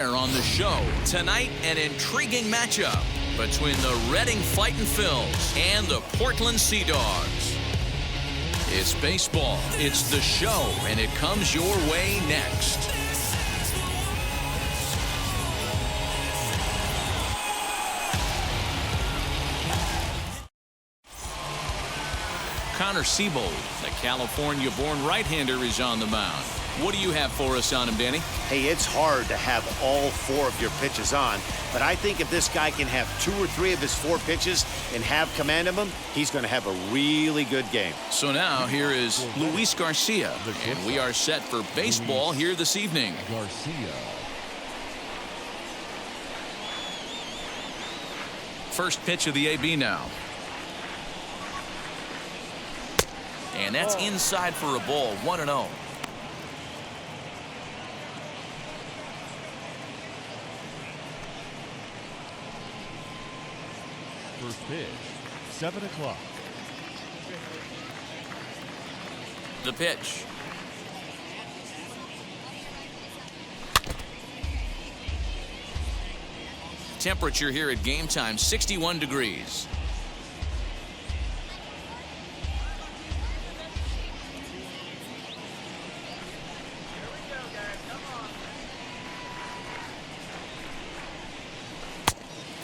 On the show tonight, an intriguing matchup between the Reading Fightin Phils and the Portland Sea Dogs. It's baseball, it's the show, and it comes your way next. Connor Siebold, the California-born right-hander, is on the mound. What do you have for us on him, Danny? Hey, it's hard to have all 4 of your pitches on, but I think if this guy can have 2 or 3 of his 4 pitches and have command of them, he's going to have a really good game. So now here is Luis Garcia, and we are set for baseball here this evening. Garcia. First pitch of the AB now. And that's inside for a ball, 1-0. First pitch, 7 o'clock. The pitch. Temperature here at game time, 61 degrees.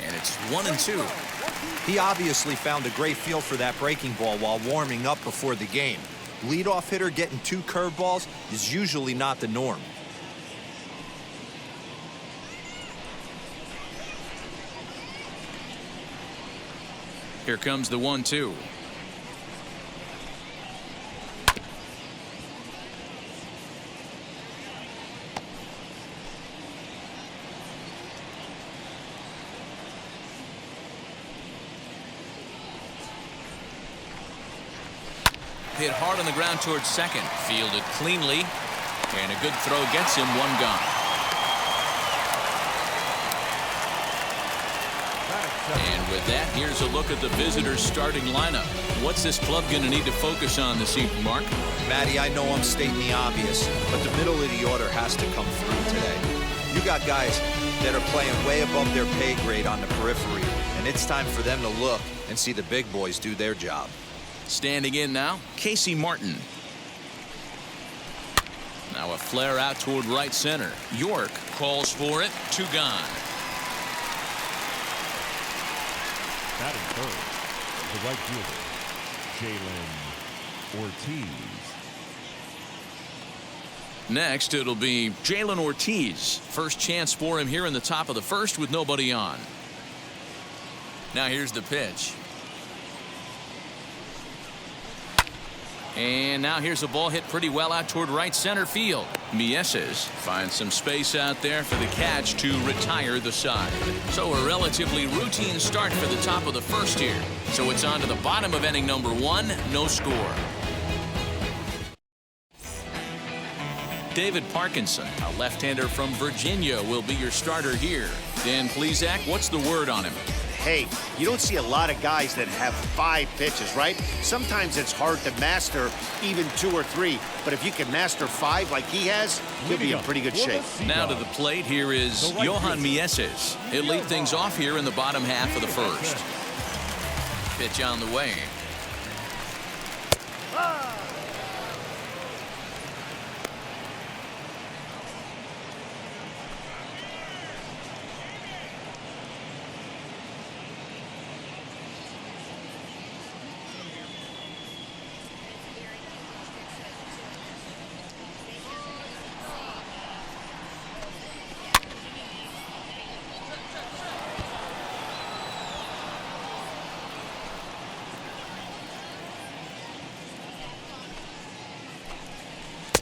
And it's 1-2. He obviously found a great feel for that breaking ball while warming up before the game. Leadoff hitter getting 2 curveballs is usually not the norm. Here comes the 1-2. Hit hard on the ground towards second. Fielded cleanly. And a good throw gets him 1 gone. And with that, here's a look at the visitors' starting lineup. What's this club going to need to focus on this evening, Mark? Matty, I know I'm stating the obvious, but the middle of the order has to come through today. You got guys that are playing way above their pay grade on the periphery, and it's time for them to look and see the big boys do their job. Standing in now, Casey Martin. Now a flare out toward right center. York calls for it. 2 gone. Batting third, the right fielder, Jalen Ortiz. Next, it'll be Jalen Ortiz. First chance for him here in the top of the first with nobody on. Now here's the pitch. And now here's a ball hit pretty well out toward right center field. Mieses finds some space out there for the catch to retire the side. So a relatively routine start for the top of the first here. So it's on to the bottom of inning number 1. No score. David Parkinson, a left-hander from Virginia, will be your starter here. Dan Plesac, what's the word on him? Hey, you don't see a lot of guys that have 5 pitches, right? Sometimes it's hard to master even 2 or 3, but if you can master 5 like he has, he'll be in pretty good shape. Now to the plate, here is Johan Mieses. He'll lead things off here in the bottom half of the first. Pitch on the way.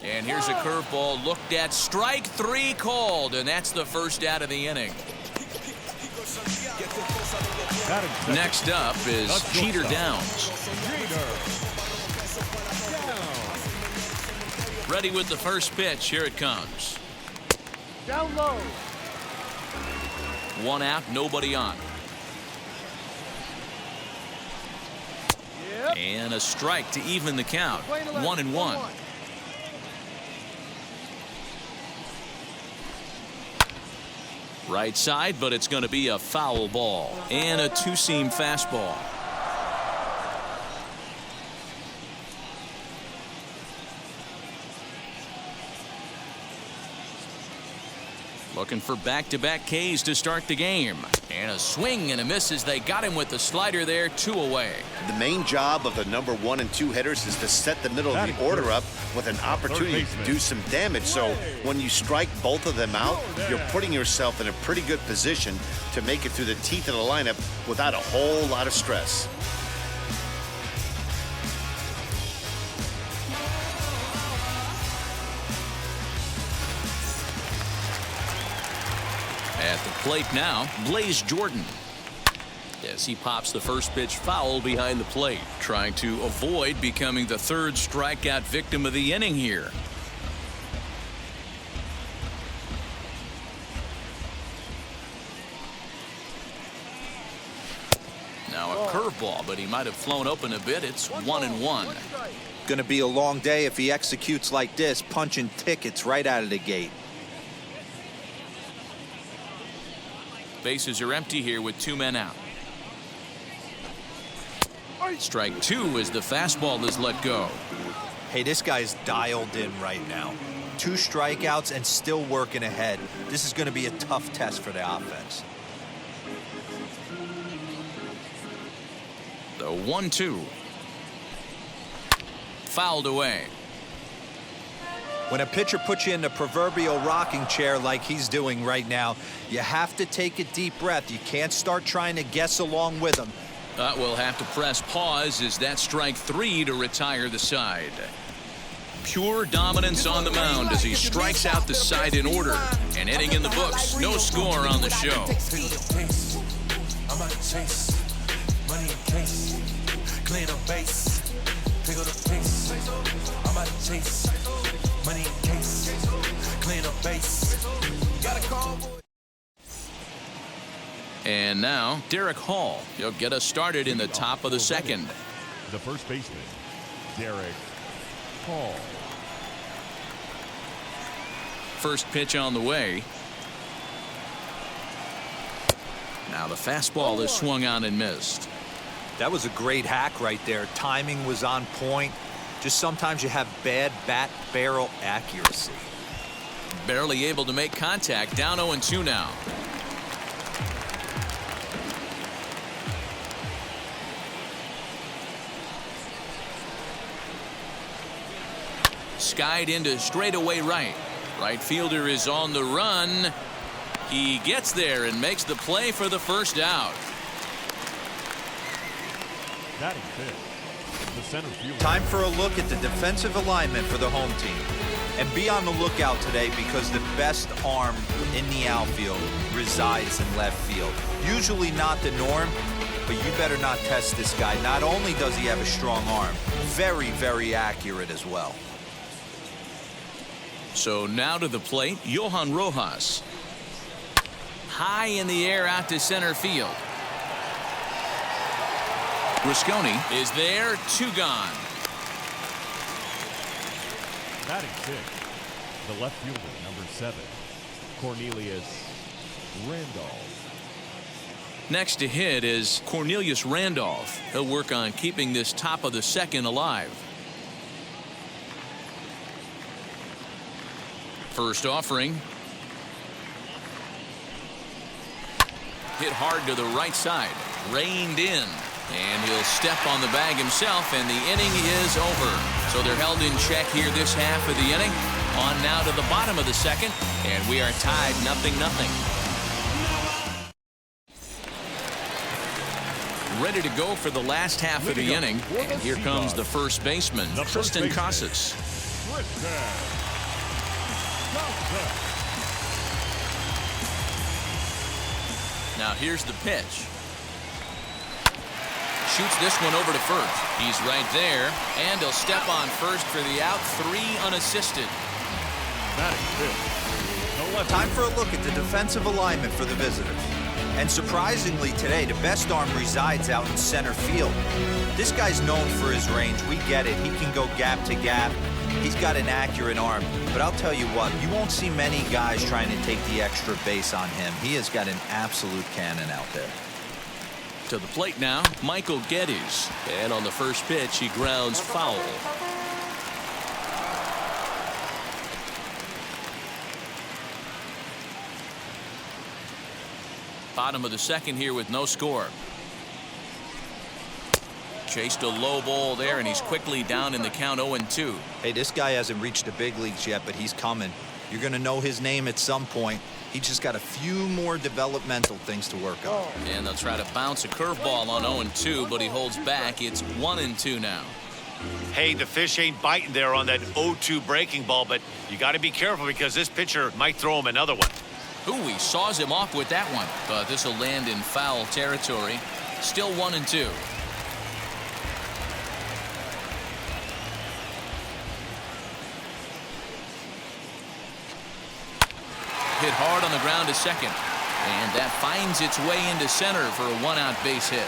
And here's a curveball looked at. Strike 3 called, and that's the first out of the inning. Next up is Jeter Downs. Ready with the first pitch. Here it comes. Down low. 1 out, nobody on. Yep. And a strike to even the count. 1-1. Right side, but it's going to be a foul ball and a two-seam fastball. Looking for back-to-back Ks to start the game. And a swing and a miss as they got him with the slider there, 2 away. The main job of the number 1 and 2 hitters is to set the middle of the order up with an opportunity to do some damage. So when you strike both of them out, you're putting yourself in a pretty good position to make it through the teeth of the lineup without a whole lot of stress. At the plate now, Blaze Jordan. As he pops the first pitch foul behind the plate, trying to avoid becoming the 3rd strikeout victim of the inning here. Now a curveball, but he might have flown open a bit. It's 1-1. Going to be a long day if he executes like this, punching tickets right out of the gate. Bases are empty here with 2 men out. Strike 2 as the fastball is let go. Hey, this guy's dialed in right now. 2 strikeouts and still working ahead. This is going to be a tough test for the offense. The 1-2. Fouled away. When a pitcher puts you in the proverbial rocking chair like he's doing right now, you have to take a deep breath. You can't start trying to guess along with him. We'll have to press pause as that strike 3 to retire the side. Pure dominance on the mound as he strikes out the side in order. An inning in the books. No score on the show. Money in case, clean up base. Got a call. And now, Derek Hall. He'll get us started in the top of the 2nd. The first baseman, Derek Hall. First pitch on the way. Now the fastball is swung on and missed. That was a great hack right there. Timing was on point. Just sometimes you have bad bat barrel accuracy. Barely able to make contact. Down 0-2 now. Skied into straightaway right. Right fielder is on the run. He gets there and makes the play for the first out. Batting fifth, the center fielder. Time for a look at the defensive alignment for the home team. And be on the lookout today because the best arm in the outfield resides in left field. Usually not the norm, but you better not test this guy. Not only does he have a strong arm, very, very accurate as well. So now to the plate, Johan Rojas. High in the air out to center field. Rusconi is there, 2 gone. Batting sixth, the left fielder, number 7, Cornelius Randolph. Next to hit is Cornelius Randolph. He'll work on keeping this top of the 2nd alive. First offering. Hit hard to the right side. Reined in. And he'll step on the bag himself, and the inning is over. So they're held in check here this half of the inning. On now to the bottom of the 2nd, and we are tied 0-0. Ready to go for the last half of the inning. And here comes the first baseman, Tristan Casas. Now here's the pitch. Shoots this one over to first. He's right there, and he'll step on first for the out. 3 unassisted. Time for a look at the defensive alignment for the visitors. And surprisingly today, the best arm resides out in center field. This guy's known for his range. We get it. He can go gap to gap. He's got an accurate arm, but I'll tell you what, you won't see many guys trying to take the extra base on him. He has got an absolute cannon out there. To the plate now, Michael Geddes. And on the first pitch, he grounds foul. Bottom of the second here with no score. Chased a low ball there, and he's quickly down in the count 0-2. Hey, this guy hasn't reached the big leagues yet, but he's coming. You're going to know his name at some point. He just got a few more developmental things to work on. And they'll try to bounce a curveball on 0-2, but he holds back. It's 1-2 now. Hey, the fish ain't biting there on that 0-2 breaking ball, but you got to be careful because this pitcher might throw him another one. Ooh, he saws him off with that one, but this will land in foul territory. Still 1-2. Hit hard on the ground to second, and that finds its way into center for a one-out base hit.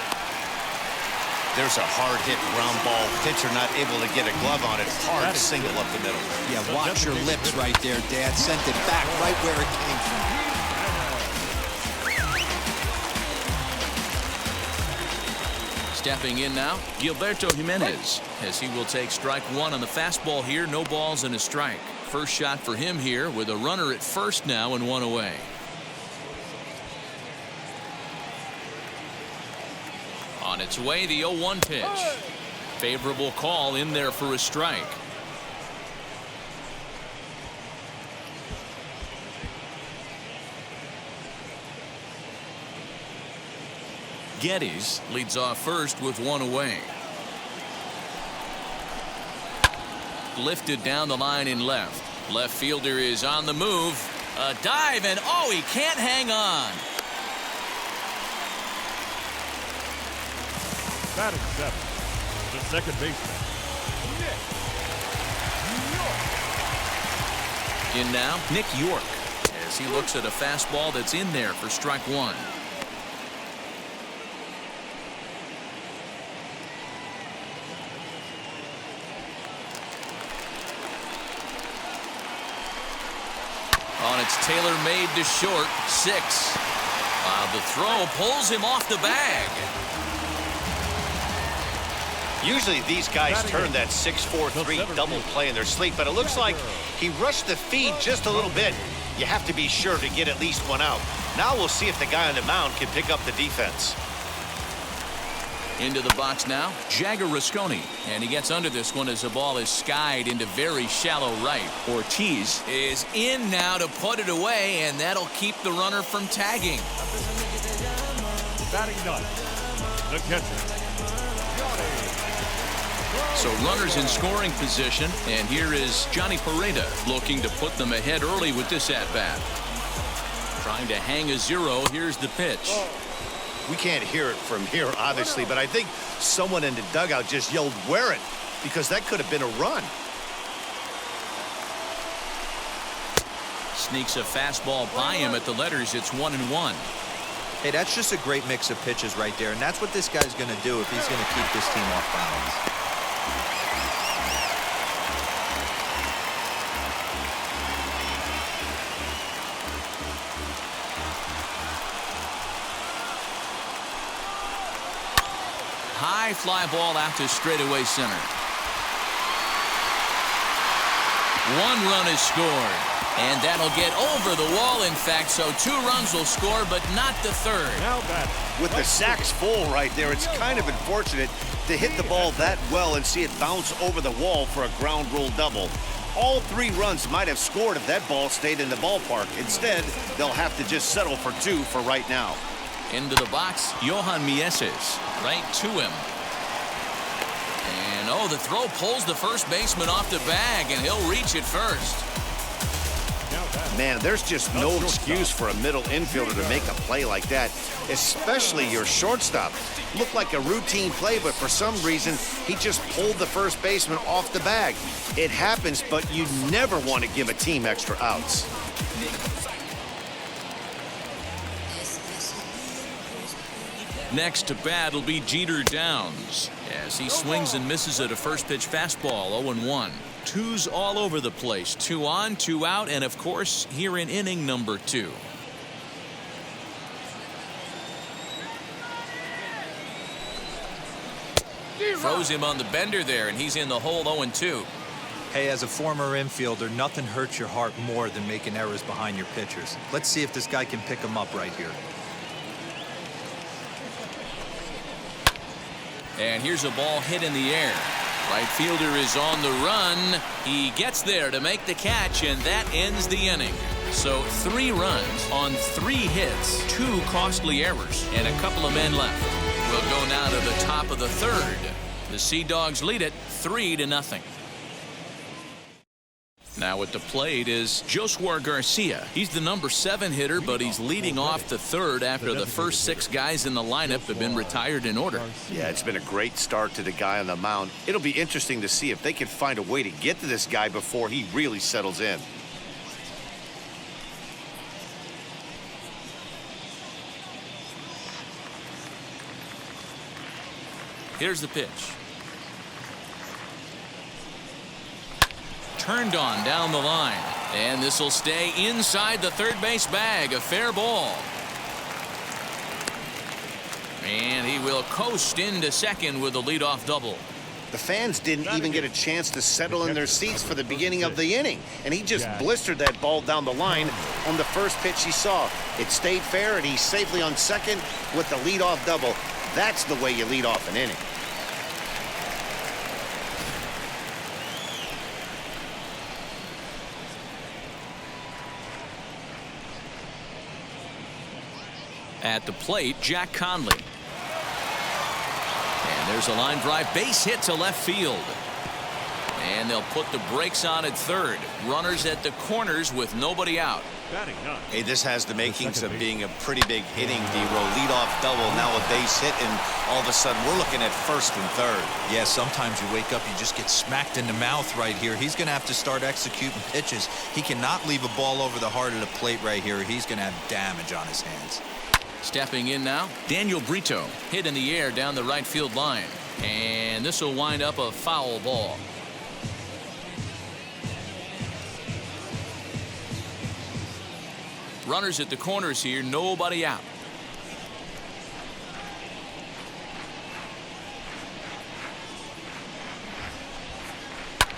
There's a hard hit ground ball. Pitcher not able to get a glove on it. Hard single up the middle. Yeah, watch your lips right there, Dad. Sent it back right where it came from. Stepping in now, Gilberto Jimenez, as he will take strike one on the fastball here. No balls and a strike. First shot for him here with a runner at first now and one away. On its way, the 0-1 pitch. Favorable call in there for a strike. Geddes leads off first with one away. Lifted down the line in left. Left fielder is on the move. A dive, and oh, he can't hang on. Batting seventh, the second baseman, In now, Nick York, as he looks at a fastball that's in there for strike one. On its tailor-made to short, 6. While the throw pulls him off the bag. Usually these guys turn that 6-4-3 double play in their sleep, but it looks like he rushed the feed just a little bit. You have to be sure to get at least one out. Now we'll see if the guy on the mound can pick up the defense. Into the box now, Jagger Rasconi, and he gets under this one as the ball is skied into very shallow right. Ortiz is in now to put it away, and that'll keep the runner from tagging. batting ninth, the catcher. So runners in scoring position, and here is Johnny Pereda looking to put them ahead early with this at-bat. Trying to hang a 0. Here's the pitch. We can't hear it from here, obviously, but I think someone in the dugout just yelled, "Wear it," because that could have been a run. Sneaks a fastball by him at the letters. It's 1-1. Hey, that's just a great mix of pitches right there, and that's what this guy's going to do if he's going to keep this team off balance. High fly ball out to straightaway center. One run is scored, and that'll get over the wall, in fact, so 2 runs will score, but not the third. Now back. With the sacks full right there, it's kind of unfortunate to hit the ball that well and see it bounce over the wall for a ground rule double. All 3 runs might have scored if that ball stayed in the ballpark. Instead, they'll have to just settle for 2 for right now. Into the box, Johan Mieses, right to him. And oh, the throw pulls the first baseman off the bag, and he'll reach it first. Man, there's just no excuse for a middle infielder to make a play like that, especially your shortstop. Looked like a routine play, but for some reason, he just pulled the first baseman off the bag. It happens, but you never want to give a team extra outs. Next to bat will be Jeter Downs as he swings and misses at a first pitch fastball. 0-1. Twos all over the place. 2 on, 2 out, and of course here in inning number 2. Throws him on the bender there, and he's in the hole 0-2. Hey, as a former infielder, nothing hurts your heart more than making errors behind your pitchers. Let's see if this guy can pick them up right here. And here's a ball hit in the air. Right fielder is on the run. He gets there to make the catch, and that ends the inning. So 3 runs on 3 hits, 2 costly errors, and a couple of men left. We'll go now to the top of the 3rd. The Sea Dogs lead it 3-0. Now at the plate is Joshua Garcia. He's the number 7 hitter, but he's leading off the 3rd after the first 6 guys in the lineup have been retired in order. Yeah, it's been a great start to the guy on the mound. It'll be interesting to see if they can find a way to get to this guy before he really settles in. Here's the pitch. Turned on down the line, and this will stay inside the third base bag. A fair ball, and he will coast into second with a leadoff double. The fans didn't even get a chance to settle in their seats for the beginning of the inning, and he just blistered that ball down the line on the first pitch he saw. It stayed fair, and he's safely on second with the leadoff double. That's the way you lead off an inning. At the plate, Jack Conley. And there's a line drive base hit to left field. And they'll put the brakes on at 3rd. Runners at the corners with nobody out. Hey, this has the makings of being a pretty big inning, D-Roll. Leadoff double, now a base hit, and all of a sudden we're looking at 1st and 3rd. Yeah, sometimes you wake up, you just get smacked in the mouth right here. He's going to have to start executing pitches. He cannot leave a ball over the heart of the plate right here. He's going to have damage on his hands. Stepping in now, Daniel Brito. Hit in the air down the right field line. And this will wind up a foul ball. Runners at the corners here, nobody out.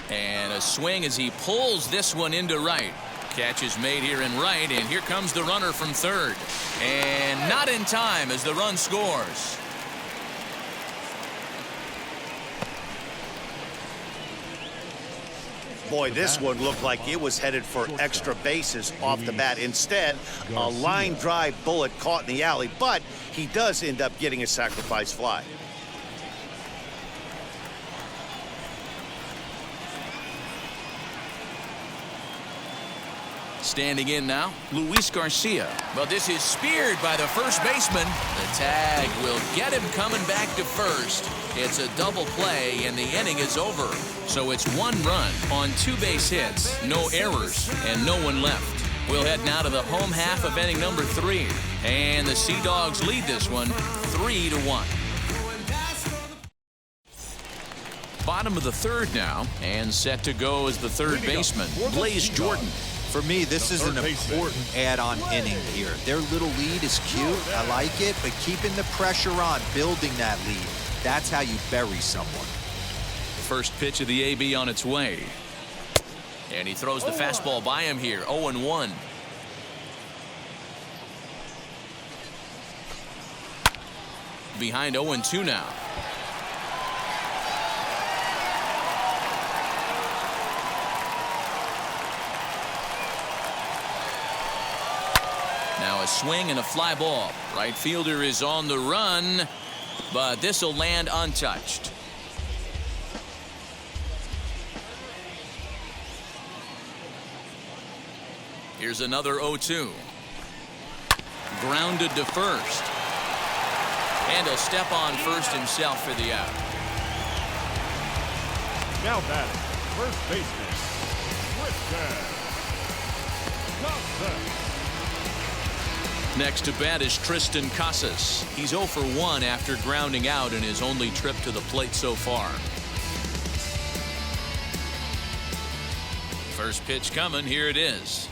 And a swing as he pulls this one into right. Catch is made here in right, and here comes the runner from 3rd. And not in time as the run scores. Boy, this one looked like it was headed for extra bases off the bat. Instead, a line drive bullet caught in the alley, but he does end up getting a sacrifice fly. Standing in now, Luis Garcia. But this is speared by the first baseman. The tag will get him coming back to 1st. It's a double play, and the inning is over. So it's 1 run on 2 base hits, no errors, and no one left. We'll head now to the home half of inning number 3. And the Sea Dogs lead this one 3-1. Bottom of the 3rd now, and set to go as the 3rd baseman, Blaze Jordan. For me, this is an important add-on inning here. Their little lead is cute. I like it, but keeping the pressure on, building that lead, that's how you bury someone. First pitch of the AB on its way. And he throws the fastball by him here, 0-1. Behind 0-2 now. Now a swing and a fly ball. Right fielder is on the run, but this will land untouched. Here's another 0-2. Grounded to 1st. And he'll step on 1st himself for the out. Now batting, first baseman, Tristan. Next to bat is Tristan Casas. He's 0 for 1 after grounding out in his only trip to the plate so far. First pitch coming. Here it is.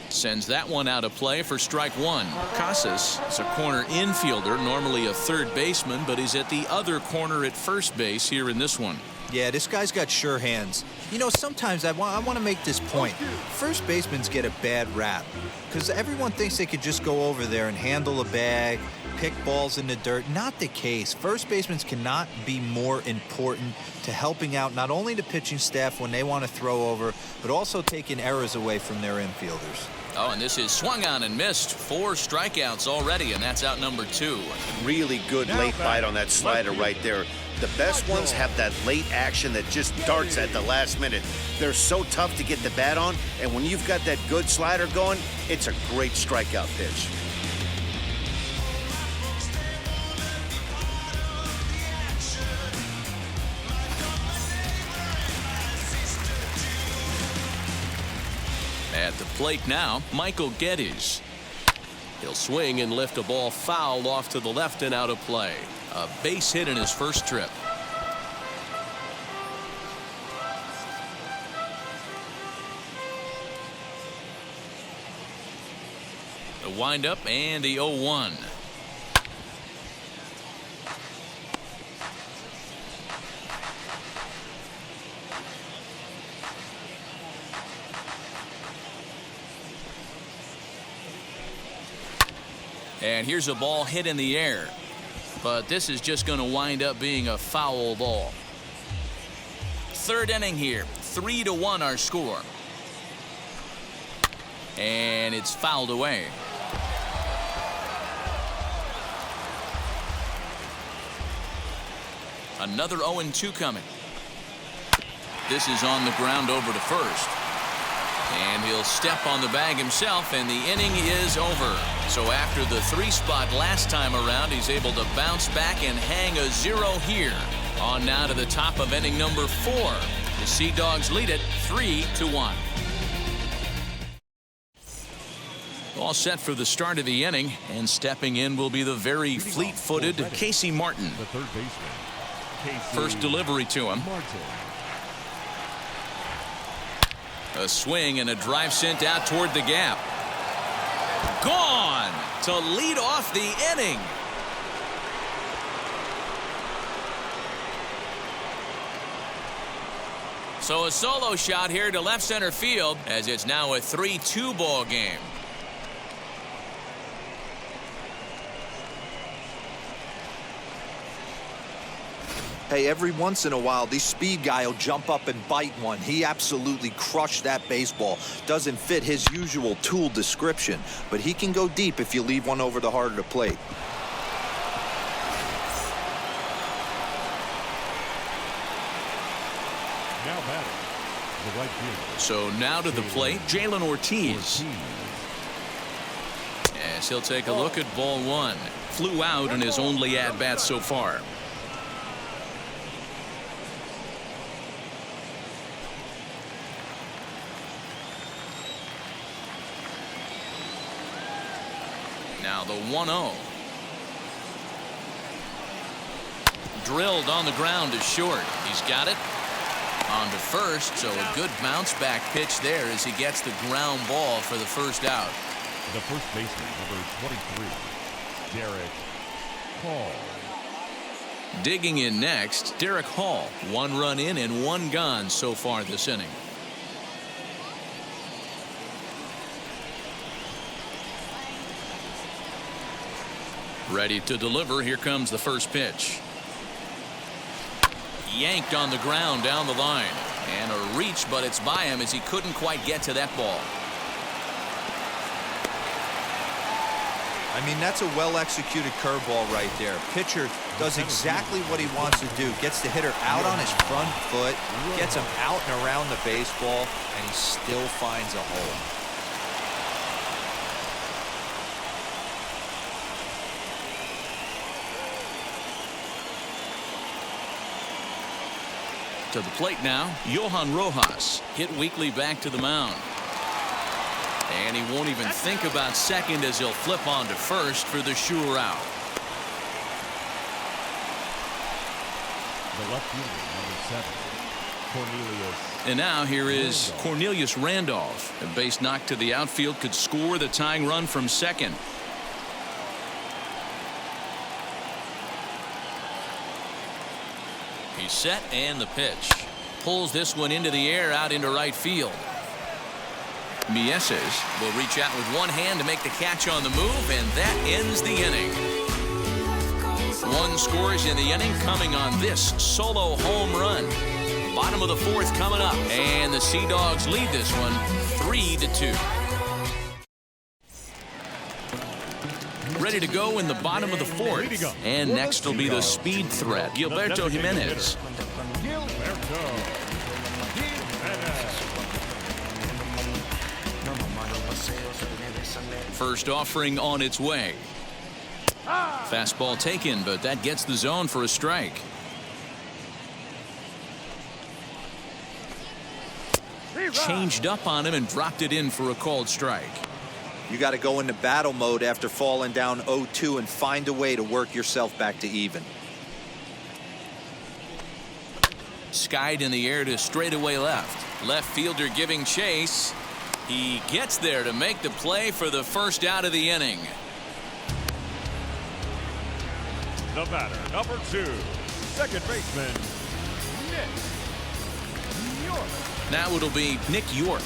Sends that one out of play for strike one. Casas is a corner infielder, normally a third baseman, but he's at the other corner at first base here in this one. Yeah, this guy's got sure hands. You know, sometimes I want to make this point. First basemen get a bad rap because everyone thinks they could just go over there and handle a bag, pick balls in the dirt. Not the case. First basemen cannot be more important to helping out not only the pitching staff when they want to throw over, but also taking errors away from their infielders. Oh, and this is swung on and missed. 4 strikeouts already, and that's out number 2. Really good late bite on that slider right there. The best ones have that late action that just darts at the last minute. They're so tough to get the bat on, and when you've got that good slider going, it's a great strikeout pitch. At the plate now, Michael Geddes. He'll swing and lift a ball foul off to the left and out of play. A base hit in his first trip. The windup and the 0-1. And here's a ball hit in the air. But this is just going to wind up being a foul ball. Third inning here. 3-1 our score. And it's fouled away. Another 0-2 coming. This is on the ground over to first. And he'll step on the bag himself, and the inning is over. So after the 3-spot last time around, he's able to bounce back and hang a 0 here. On now to the top of inning number 4. The Sea Dogs lead it 3-1. All set for the start of the inning, and stepping in will be the very fleet-footed Casey Martin. The third baseman, Casey First delivery to him. Martin. A swing and a drive sent out toward the gap. Gone to lead off the inning. So a solo shot here to left center field as it's now a 3-2 ball game. Hey, every once in a while, this speed guy will jump up and bite one. He absolutely crushed that baseball. Doesn't fit his usual tool description, but he can go deep if you leave one over the heart of the plate. Now batting, the right fielder. So now to the plate, Jalen Ortiz. As he'll take a look at ball 1. Flew out in his only at-bat so far. Now the 1-0. Drilled on the ground to short. He's got it. On to first, so a good bounce back pitch there as he gets the ground ball for the first out. The first baseman, number 23, Derek Hall. Digging in next, Derek Hall. 1 run in and 1 gone so far this inning. Ready to deliver. Here comes the first pitch. Yanked on the ground down the line. And a reach, but it's by him as he couldn't quite get to that ball. I mean, that's a well-executed curveball right there. Pitcher does exactly what he wants to do. Gets the hitter out on his front foot, gets him out and around the baseball, and he still finds a hole. To the plate now, Johan Rojas. Hit weakly back to the mound. And he won't even think about second as he'll flip on to first for the sure out. The left fielder, number 7, Cornelius. And now here is Cornelius Randolph. A base knock to the outfield could score the tying run from second. He's set, and the pitch. Pulls this one into the air out into right field. Mieses will reach out with one hand to make the catch on the move, and that ends the inning. One scores in the inning coming on this solo home run. Bottom of the fourth coming up, and the Sea Dogs lead this one 3-2. Ready to go in the bottom of the fourth, and next will be the speed threat, Gilberto Jimenez. First offering on its way. Fastball taken, but that gets the zone for a strike. Changed up on him and dropped it in for a called strike. You got to go into battle mode after falling down 0-2 and find a way to work yourself back to even. Skied in the air to straightaway left. Left fielder giving chase. He gets there to make the play for the first out of the inning. The batter, number 2, second baseman, Nick York. Now it'll be Nick York.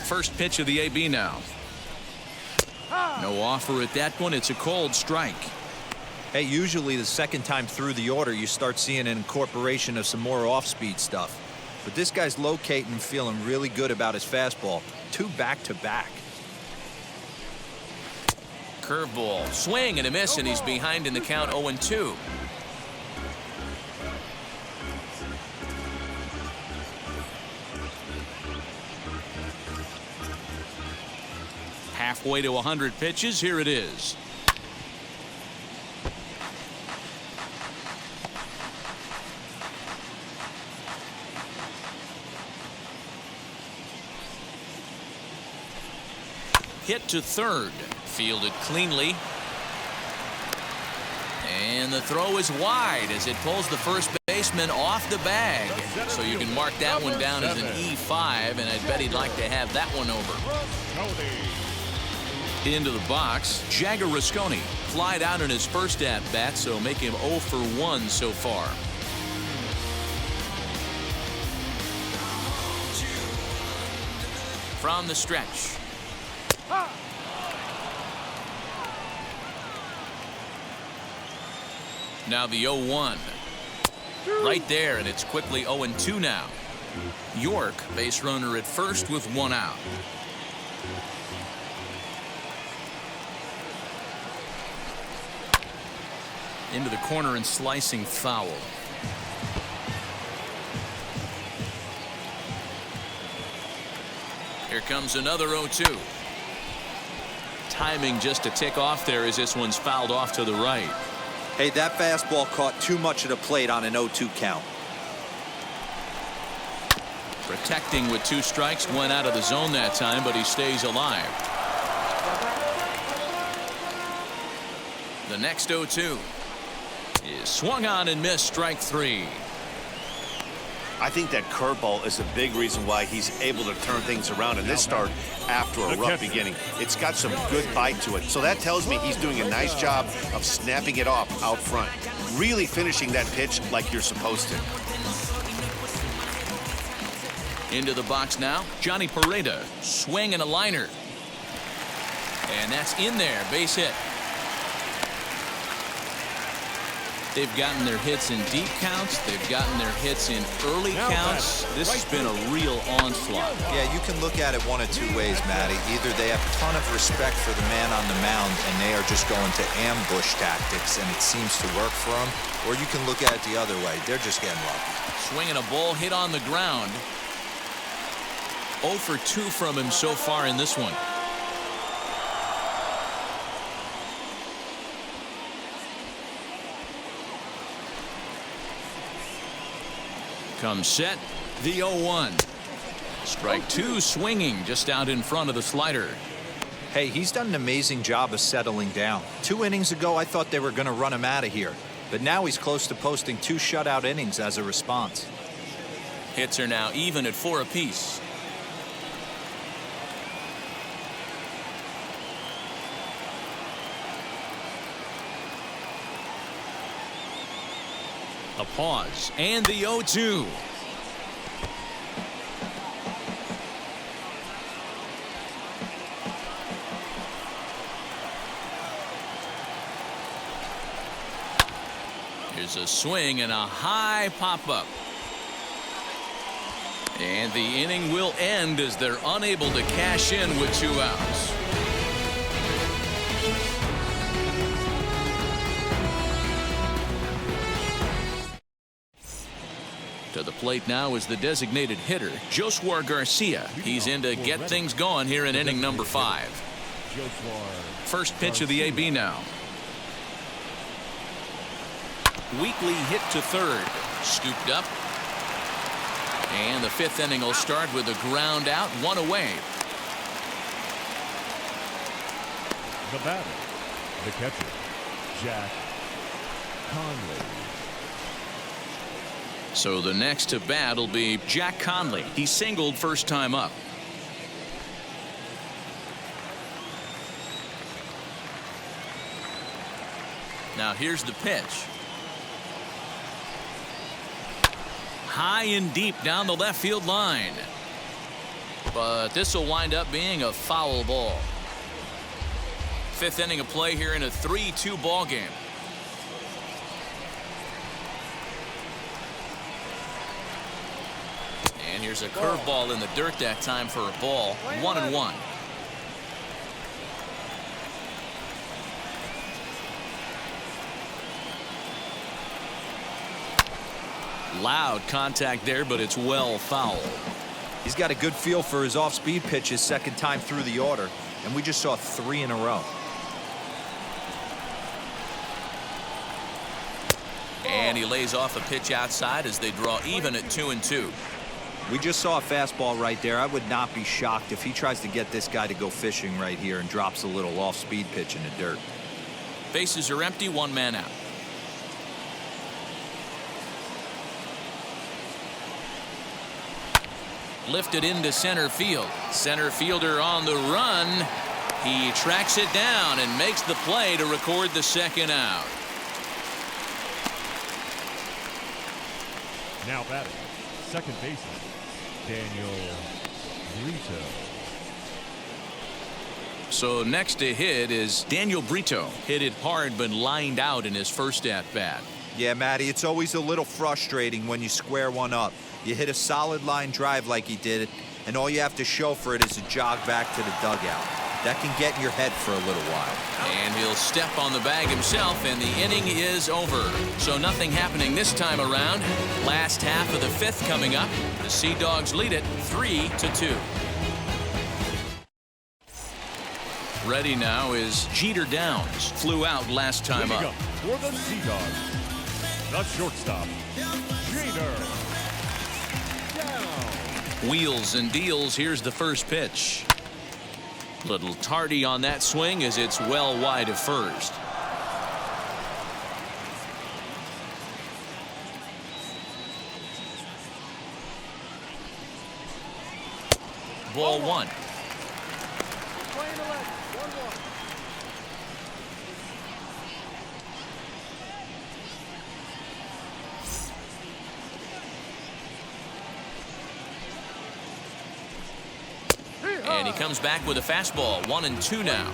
First pitch of the AB now. No offer at that one. It's a cold strike. Hey, usually the second time through the order you start seeing an incorporation of some more off-speed stuff. But this guy's locating and feeling really good about his fastball. 2 back-to-back. Curveball. Swing and a miss, and he's behind in the count 0-2. Halfway to 100 pitches. Here it is. Hit to third. Fielded cleanly. And the throw is wide as it pulls the first baseman off the bag. So you can mark that one down as an E5, and I bet he'd like to have that one over. Into the box, Jagger Rasconi flied out in his first at-bat, so make him 0 for 1 so far. From the stretch. Now the 0-1. Right there, and it's quickly 0-2 now. York, base runner at first with 1 out. Into the corner and slicing foul. Here comes another 0-2. Timing just to tick off there as this one's fouled off to the right. Hey, that fastball caught too much of the plate on an 0-2 count. Protecting with 2 strikes, went out of the zone that time, but he stays alive. The next 0-2 is swung on and missed, strike 3. I think that curveball is a big reason why he's able to turn things around in this start after a rough beginning. It's got some good bite to it. So that tells me he's doing a nice job of snapping it off out front. Really finishing that pitch like you're supposed to. Into the box now, Johnny Pareda. Swing and a liner. And that's in there, base hit. They've gotten their hits in deep counts. They've gotten their hits in early counts. This has been a real onslaught. Yeah, you can look at it one of 2 ways, Matty. Either they have a ton of respect for the man on the mound and they are just going to ambush tactics and it seems to work for them, or you can look at it the other way. They're just getting lucky. Swinging a ball hit on the ground. 0 for 2 from him so far in this one. Comes set, the 0-1. Strike two, swinging just out in front of the slider. Hey, he's done an amazing job of settling down. 2 innings ago, I thought they were going to run him out of here. But now he's close to posting 2 shutout innings as a response. Hits are now even at 4 apiece. A pause, and the 0-2. Here's a swing and a high pop-up. And the inning will end as they're unable to cash in with 2 outs. To the plate now is the designated hitter, Joshua Garcia. He's in to get things going here in inning number 5. First pitch of the AB now. Weakly hit to third. Scooped up. And the 5th inning will start with a ground out, 1 away. The batter, the catcher, Jack Conley. So the next to bat will be Jack Conley. He singled first time up. Now here's the pitch. High and deep down the left field line. But this will wind up being a foul ball. 5th inning of play here in a 3-2 ball game. And here's a curveball in the dirt that time for a ball. 1-1. Loud contact there, but it's well fouled. He's got a good feel for his off-speed pitches second time through the order, and we just saw 3 in a row. And he lays off a pitch outside as they draw even at 2-2. We just saw a fastball right there. I would not be shocked if he tries to get this guy to go fishing right here and drops a little off-speed pitch in the dirt. Bases are empty, 1 man out. Lifted into center field. Center fielder on the run. He tracks it down and makes the play to record the 2nd out. Now batting, second baseman, Daniel Brito. So next to hit is Daniel Brito. Hit it hard but lined out in his first at-bat. Yeah, Matty, it's always a little frustrating when you square one up. You hit a solid line drive like he did, and all you have to show for it is a jog back to the dugout. That can get in your head for a little while. And he'll step on the bag himself, and the inning is over. So nothing happening this time around. Last half of the 5th coming up. The Sea Dogs lead it 3-2. Ready now is Jeter Downs. Flew out last time up. For the Sea Dogs, the shortstop, Jeter Downs. Wheels and deals. Here's the first pitch. Little tardy on that swing as it's well wide of first. Ball 1. And he comes back with a fastball. 1-2 now.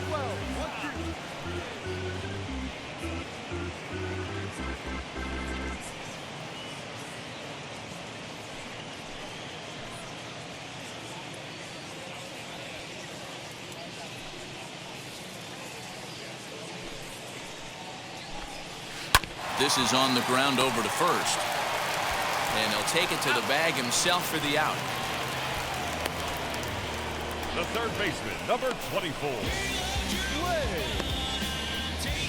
This is on the ground over to first. And he'll take it to the bag himself for the out. The third baseman, number 24,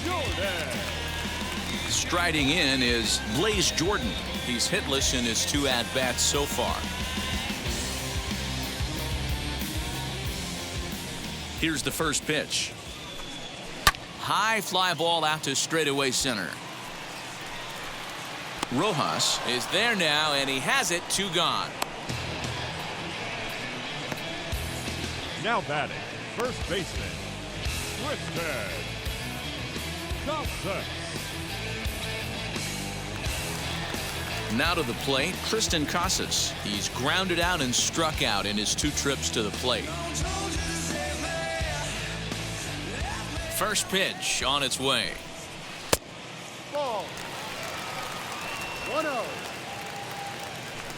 Jordan. Striding in is Blaze Jordan. He's hitless in his 2 at-bats so far. Here's the first pitch. High fly ball out to straightaway center. Rojas is there now, and he has it. 2 gone. Now batting, first baseman, Tristan Casas. Now to the plate, Tristan Casas. He's grounded out and struck out in his 2 trips to the plate. First pitch on its way. Ball. 1-0.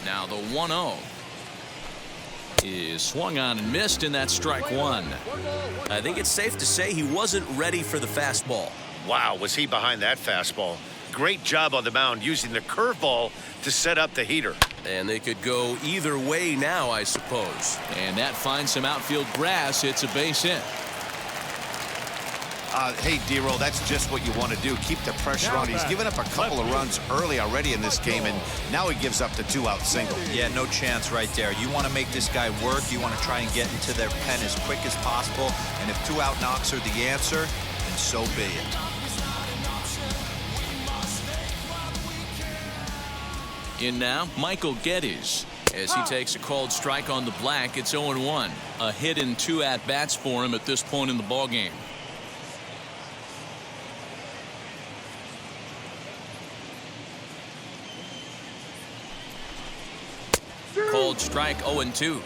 Now the 1-0 is swung on and missed, and that's strike 1. I think it's safe to say he wasn't ready for the fastball. Wow, was he behind that fastball? Great job on the mound using the curveball to set up the heater. And they could go either way now, I suppose. And that finds some outfield grass. It's a base hit. Hey, D-Roll, that's just what you want to do. Keep the pressure on. He's given up a couple of runs early already in this game, and now he gives up the 2-out single. Yeah, no chance right there. You want to make this guy work. You want to try and get into their pen as quick as possible. And if 2-out knocks are the answer, then so be it. In now, Michael Geddes. As he takes a called strike on the black, it's 0-1. A hit in 2 at-bats for him at this point in the ballgame. Called strike 0-2.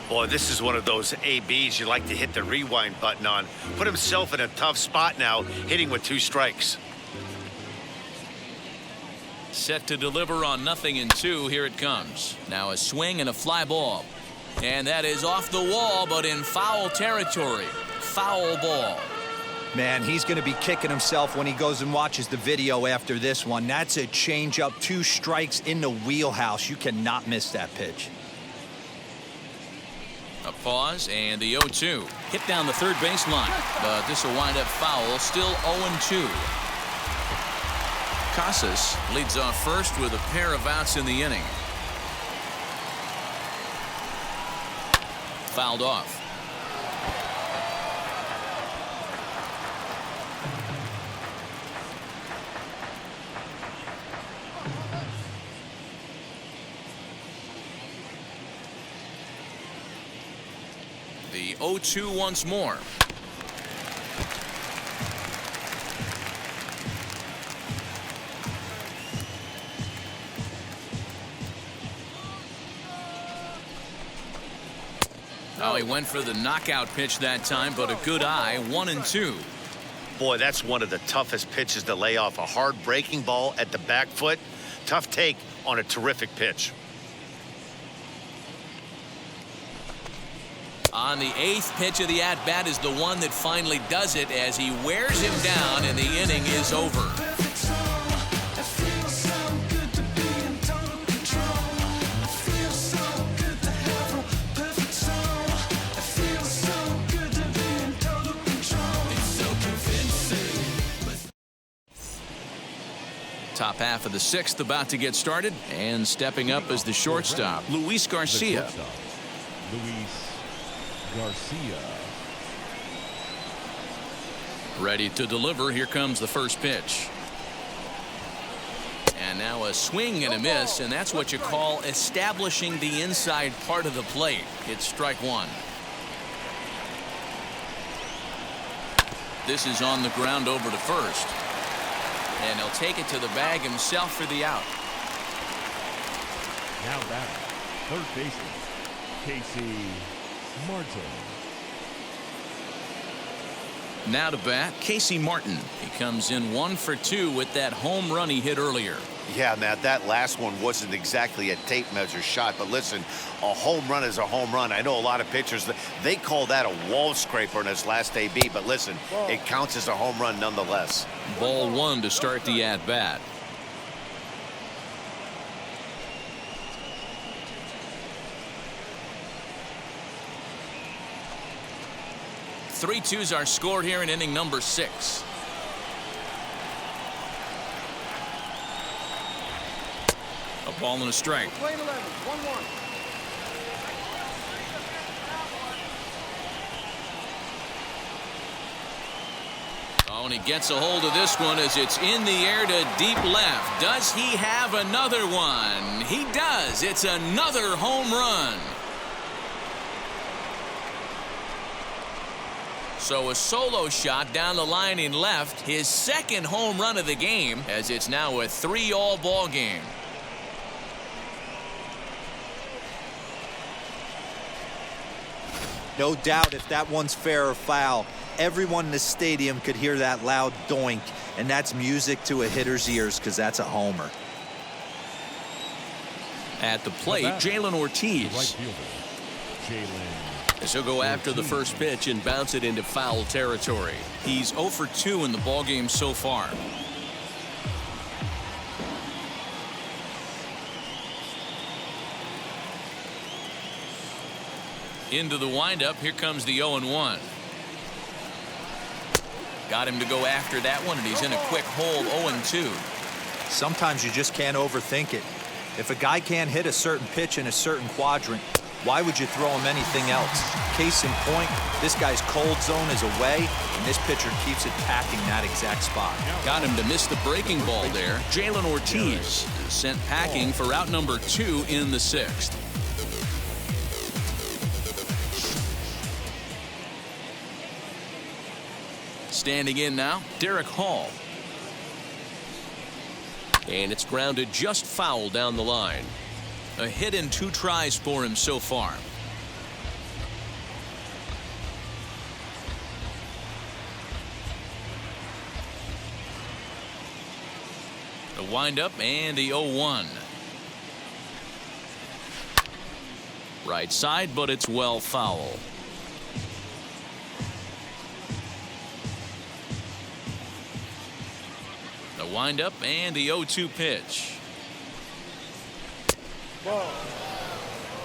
Boy, this is one of those ABs you like to hit the rewind button on. Put himself in a tough spot now, hitting with 2 strikes. Set to deliver on 0-2. Here it comes. Now a swing and a fly ball. And that is off the wall, but in foul territory. Foul ball. Man, he's going to be kicking himself when he goes and watches the video after this one. That's a changeup, 2 strikes in the wheelhouse. You cannot miss that pitch. A pause and the 0-2. Hit down the third baseline, but this will wind up foul. Still 0-2. Casas leads off first with a pair of outs in the inning. Fouled off. The 0-2 once more. Oh, he went for the knockout pitch that time, but a good eye. 1-2. Boy, that's one of the toughest pitches to lay off. A hard breaking ball at the back foot. Tough take on a terrific pitch. On the 8th pitch of the at-bat is the one that finally does it as he wears him down, and the inning is over. Top half of the 6th about to get started, and stepping up as the shortstop, Luis Garcia. Luis Garcia. Ready to deliver. Here comes the first pitch. And now a swing and a miss, and that's what you call establishing the inside part of the plate. It's strike 1. This is on the ground over to first. And he'll take it to the bag himself for the out. Now batting, third baseman, Casey Martin. Now to bat, Casey Martin. He comes in 1 for 2 with that home run he hit earlier. Yeah, Matt, that last one wasn't exactly a tape measure shot, but listen, a home run is a home run. I know a lot of pitchers, they call that a wall scraper in his last AB, but listen, it counts as a home run nonetheless. Ball 1 to start the at-bat. Three twos are scored here in inning number 6. A ball and a strike. Playing 11, 1-1. Oh, and he gets a hold of this one as it's in the air to deep left. Does he have another one? He does. It's another home run. So a solo shot down the line in left, his second home run of the game, as it's now a 3-all ball game. No doubt if that one's fair or foul, everyone in the stadium could hear that loud doink, and that's music to a hitter's ears because that's a homer. At the plate, Jalen Ortiz. Right fielder, Jalen. As he'll go after the first pitch and bounce it into foul territory. He's 0 for 2 in the ballgame so far. Into the windup. Here comes the 0-1. Got him to go after that one, and he's in a quick hole, 0-2. Sometimes you just can't overthink it. If a guy can't hit a certain pitch in a certain quadrant, why would you throw him anything else? Case in point, this guy's cold zone is away, and this pitcher keeps attacking that exact spot. Got him to miss the breaking ball there. Jalen Ortiz is sent packing for out number 2 in the 6th. Standing in now, Derek Hall. And it's grounded just foul down the line. A hit and 2 tries for him so far. The windup and the 0-1. Right side, but it's well foul. The windup and the 0-2 pitch. Ball.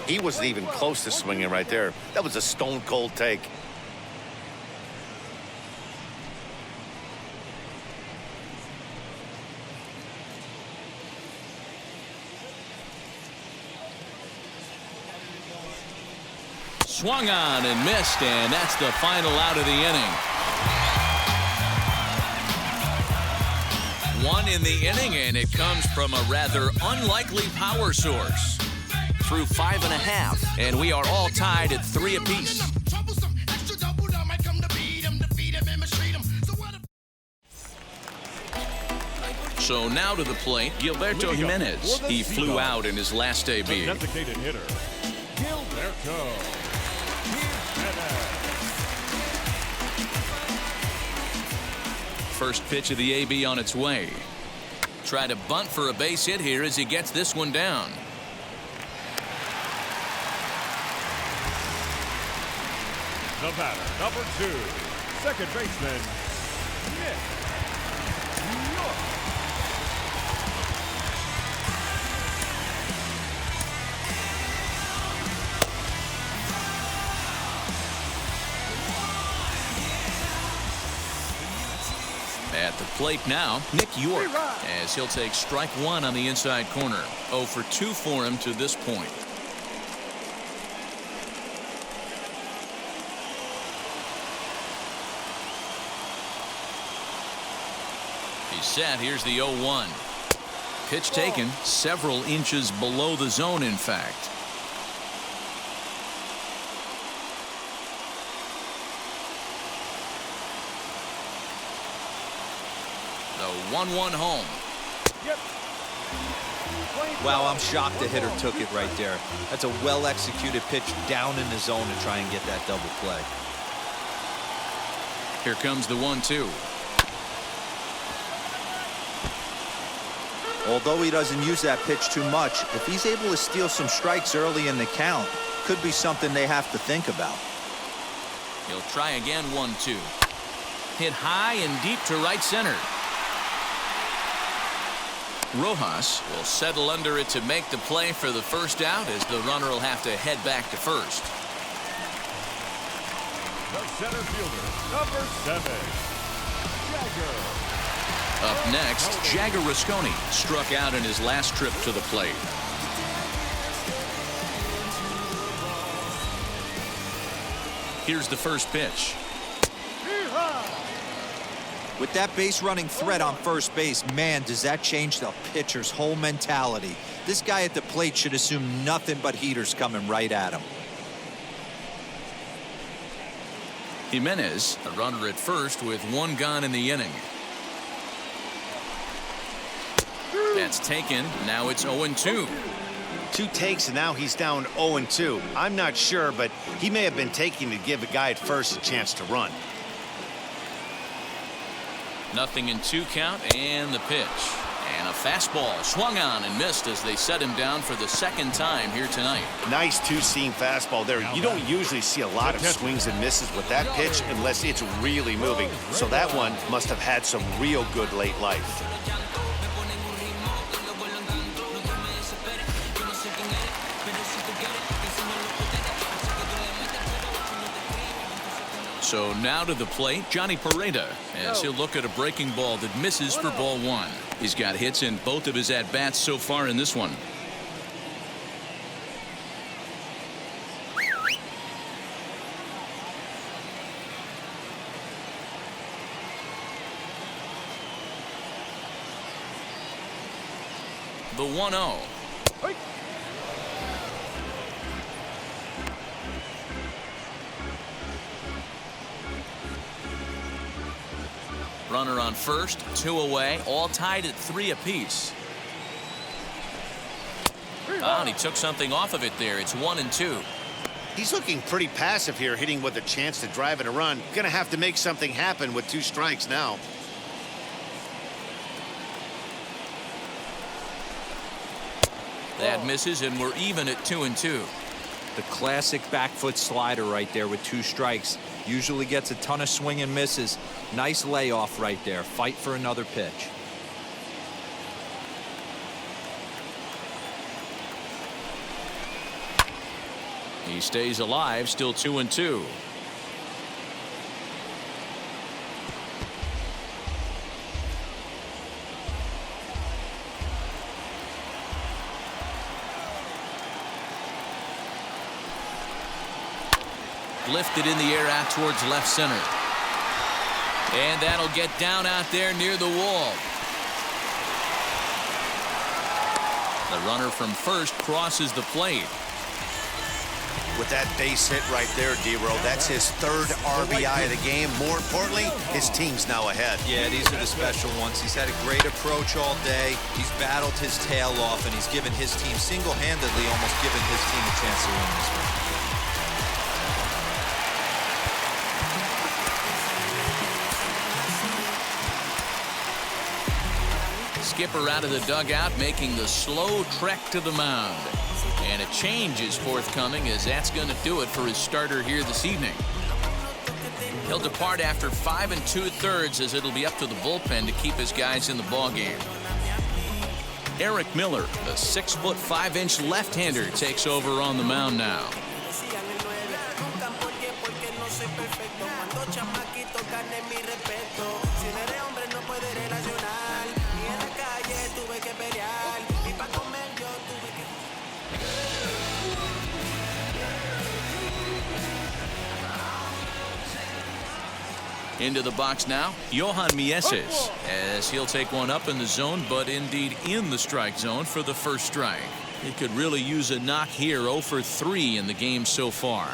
He wasn't even close to swinging right there. That was a stone cold take. Swung on and missed, and that's the final out of the inning. 1 in the inning, and it comes from a rather unlikely power source. Through 5.5, and we are all tied at 3 apiece. So now to the plate, Gilberto Jimenez. He flew out in his last The AB. designated hitter, Gilberto Jimenez. First pitch of the AB on its way. Try to bunt for a base hit here as he gets this one down. The batter, number 2, second baseman, Nick York. At the plate now, Nick York, as he'll take strike 1 on the inside corner. 0 for 2 for him to this point. He's set. Here's the 0-1. Pitch taken several inches below the zone, in fact. The 1-1 home. Wow, I'm shocked the hitter took it right there. That's a well-executed pitch down in the zone to try and get that double play. Here comes the 1-2. Although he doesn't use that pitch too much, if he's able to steal some strikes early in the count, could be something they have to think about. He'll try again. 1-2. Hit high and deep to right center. Rojas will settle under it to make the play for the first out, as the runner will have to head back to first. The center fielder, number 7, Jagger. Up next, Jagger Rasconi struck out in his last trip to the plate. Here's the first pitch. With that base running threat on first base, man, does that change the pitcher's whole mentality. This guy at the plate should assume nothing but heaters coming right at him. Jimenez, a runner at first with one gone in the inning. That's taken. Now it's 0-2. 2 takes, and now he's down 0-2. I'm not sure, but he may have been taking to give a guy at first a chance to run. 0-2 count, and the pitch. And a fastball swung on and missed as they set him down for the second time here tonight. Nice two-seam fastball there. You don't usually see a lot of swings and misses with that pitch unless it's really moving. So that one must have had some real good late life. So now to the plate, Johnny Pereda, as he'll look at a breaking ball that misses for ball 1. He's got hits in both of his at-bats so far in this one. The 1-0. Runner on first, 2 away, all tied at 3 apiece. And he took something off of it there. It's 1-2. He's looking pretty passive here, hitting with a chance to drive in a run. Gonna have to make something happen with 2 strikes now. That misses, and we're even at 2-2. The classic back foot slider right there with 2 strikes. Usually gets a ton of swing and misses. Nice layoff right there. Fight for another pitch. He stays alive, still 2-2. Lifted in the air out towards left center. And that'll get down out there near the wall. The runner from first crosses the plate. With that base hit right there, D-Row, that's his 3rd RBI of the game. More importantly, his team's now ahead. Yeah, these are the special ones. He's had a great approach all day. He's battled his tail off, and he's given his team single-handedly, almost given his team a chance to win this one. Skipper out of the dugout, making the slow trek to the mound. And a change is forthcoming, as that's going to do it for his starter here this evening. He'll depart after 5 2/3, as it'll be up to the bullpen to keep his guys in the ballgame. Eric Miller, the 6' 5" left-hander, takes over on the mound now. Into the box now, Johan Mieses, as he'll take one up in the zone, but indeed in the strike zone for the first strike. He could really use a knock here. 0 for 3 in the game so far.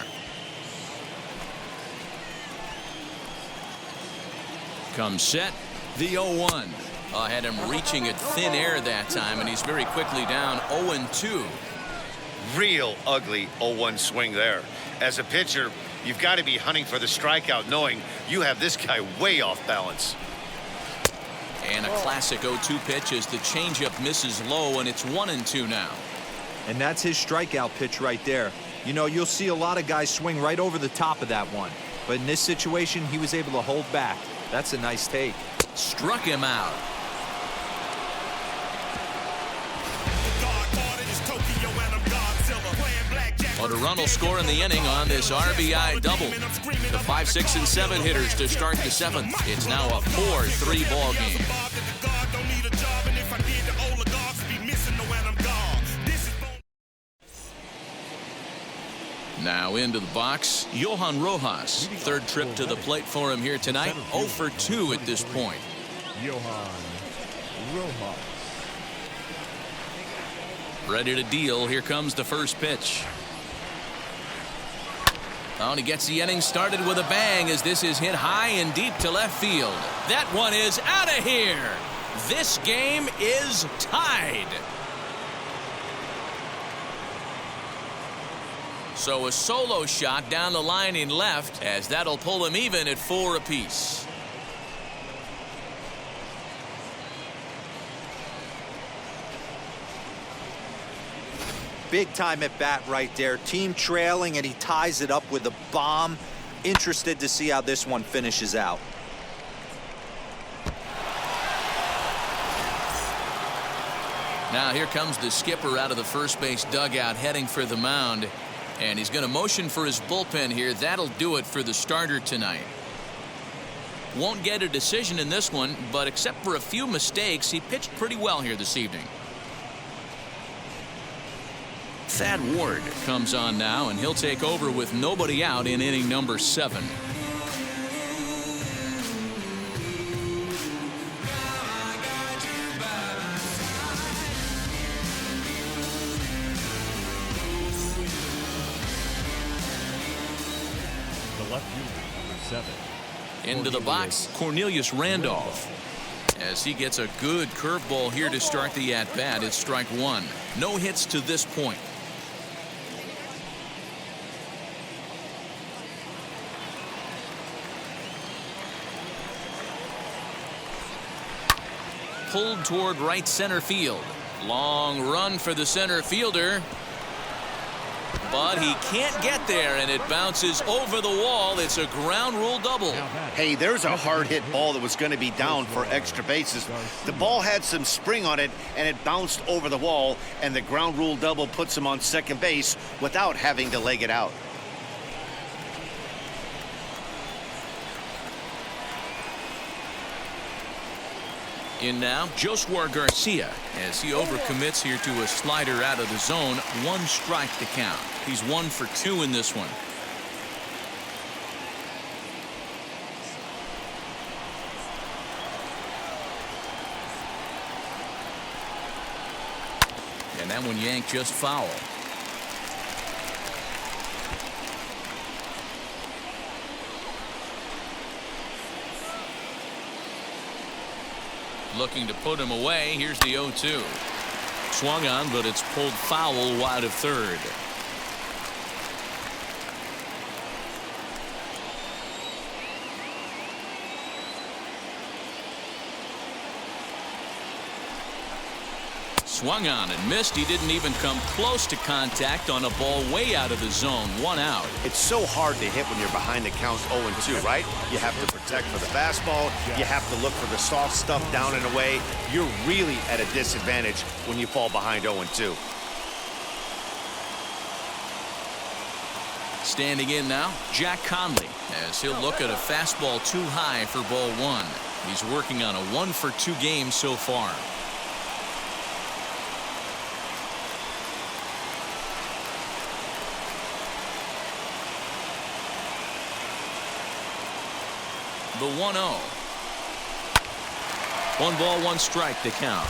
Comes set, the 0-1. Had him reaching at thin air that time, and he's very quickly down 0-2. Real ugly 0-1 swing there. As a pitcher, you've got to be hunting for the strikeout, knowing you have this guy way off balance. And a classic 0-2 pitch as the changeup misses low, and it's 1-2 now. And that's his strikeout pitch right there. You know, you'll see a lot of guys swing right over the top of that one. But in this situation, he was able to hold back. That's a nice take. Struck him out. Tokyo and I'm Godzilla, playing blackjack Well, the run will score in the inning on this RBI double. The 5, 6, and 7 hitters to start the 7th. It's now a 4-3 ball game. Now into the box, Johan Rojas. Third trip to the plate for him here tonight. 0 for 2 at this point. Johan Rojas. Ready to deal. Here comes the first pitch. Oh, and he gets the inning started with a bang as this is hit high and deep to left field. That one is out of here. This game is tied. So a solo shot down the line in left as that'll pull him even at 4 apiece. Big time at bat right there. Team trailing, and he ties it up with a bomb. Interested to see how this one finishes out. Now here comes the skipper out of the first base dugout heading for the mound. And he's going to motion for his bullpen here. That'll do it for the starter tonight. Won't get a decision in this one, but except for a few mistakes, he pitched pretty well here this evening. Thad Ward comes on now, and he'll take over with nobody out in inning number 7. The left fielder, number 7. Into the box, Cornelius Randolph. As he gets a good curveball here to start the at-bat, it's strike 1. No hits to this point. Pulled toward right center field. Long run for the center fielder. But he can't get there, and it bounces over the wall. It's a ground rule double. Hey, there's a hard hit ball that was going to be down for extra bases. The ball had some spring on it, and it bounced over the wall, and the ground rule double puts him on second base without having to leg it out. In now, Joshua Garcia as he overcommits here to a slider out of the zone. 1 strike to count. He's 1 for 2 in this one. And that one yanked just foul. Looking to put him away. Here's the 0-2. Swung on, but it's pulled foul wide of third. Swung on and missed. He didn't even come close to contact on a ball way out of the zone. 1 out. It's so hard to hit when you're behind the count 0-2, right? You have to protect for the fastball. You have to look for the soft stuff down and away. You're really at a disadvantage when you fall behind 0-2. Standing in now, Jack Conley, as he'll look at a fastball too high for ball 1. He's working on a 1 for 2 game so far. The 1-0. 1 ball, 1 strike to count.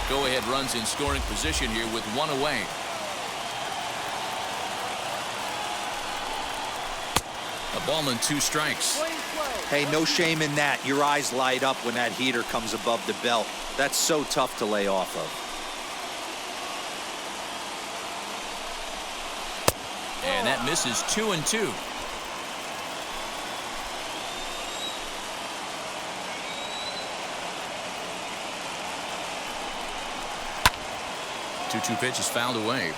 Go-ahead runs in scoring position here with 1 away. A ball and 2 strikes. Hey, no shame in that. Your eyes light up when that heater comes above the belt. That's so tough to lay off of. And that misses 2-2. Two pitch is fouled away.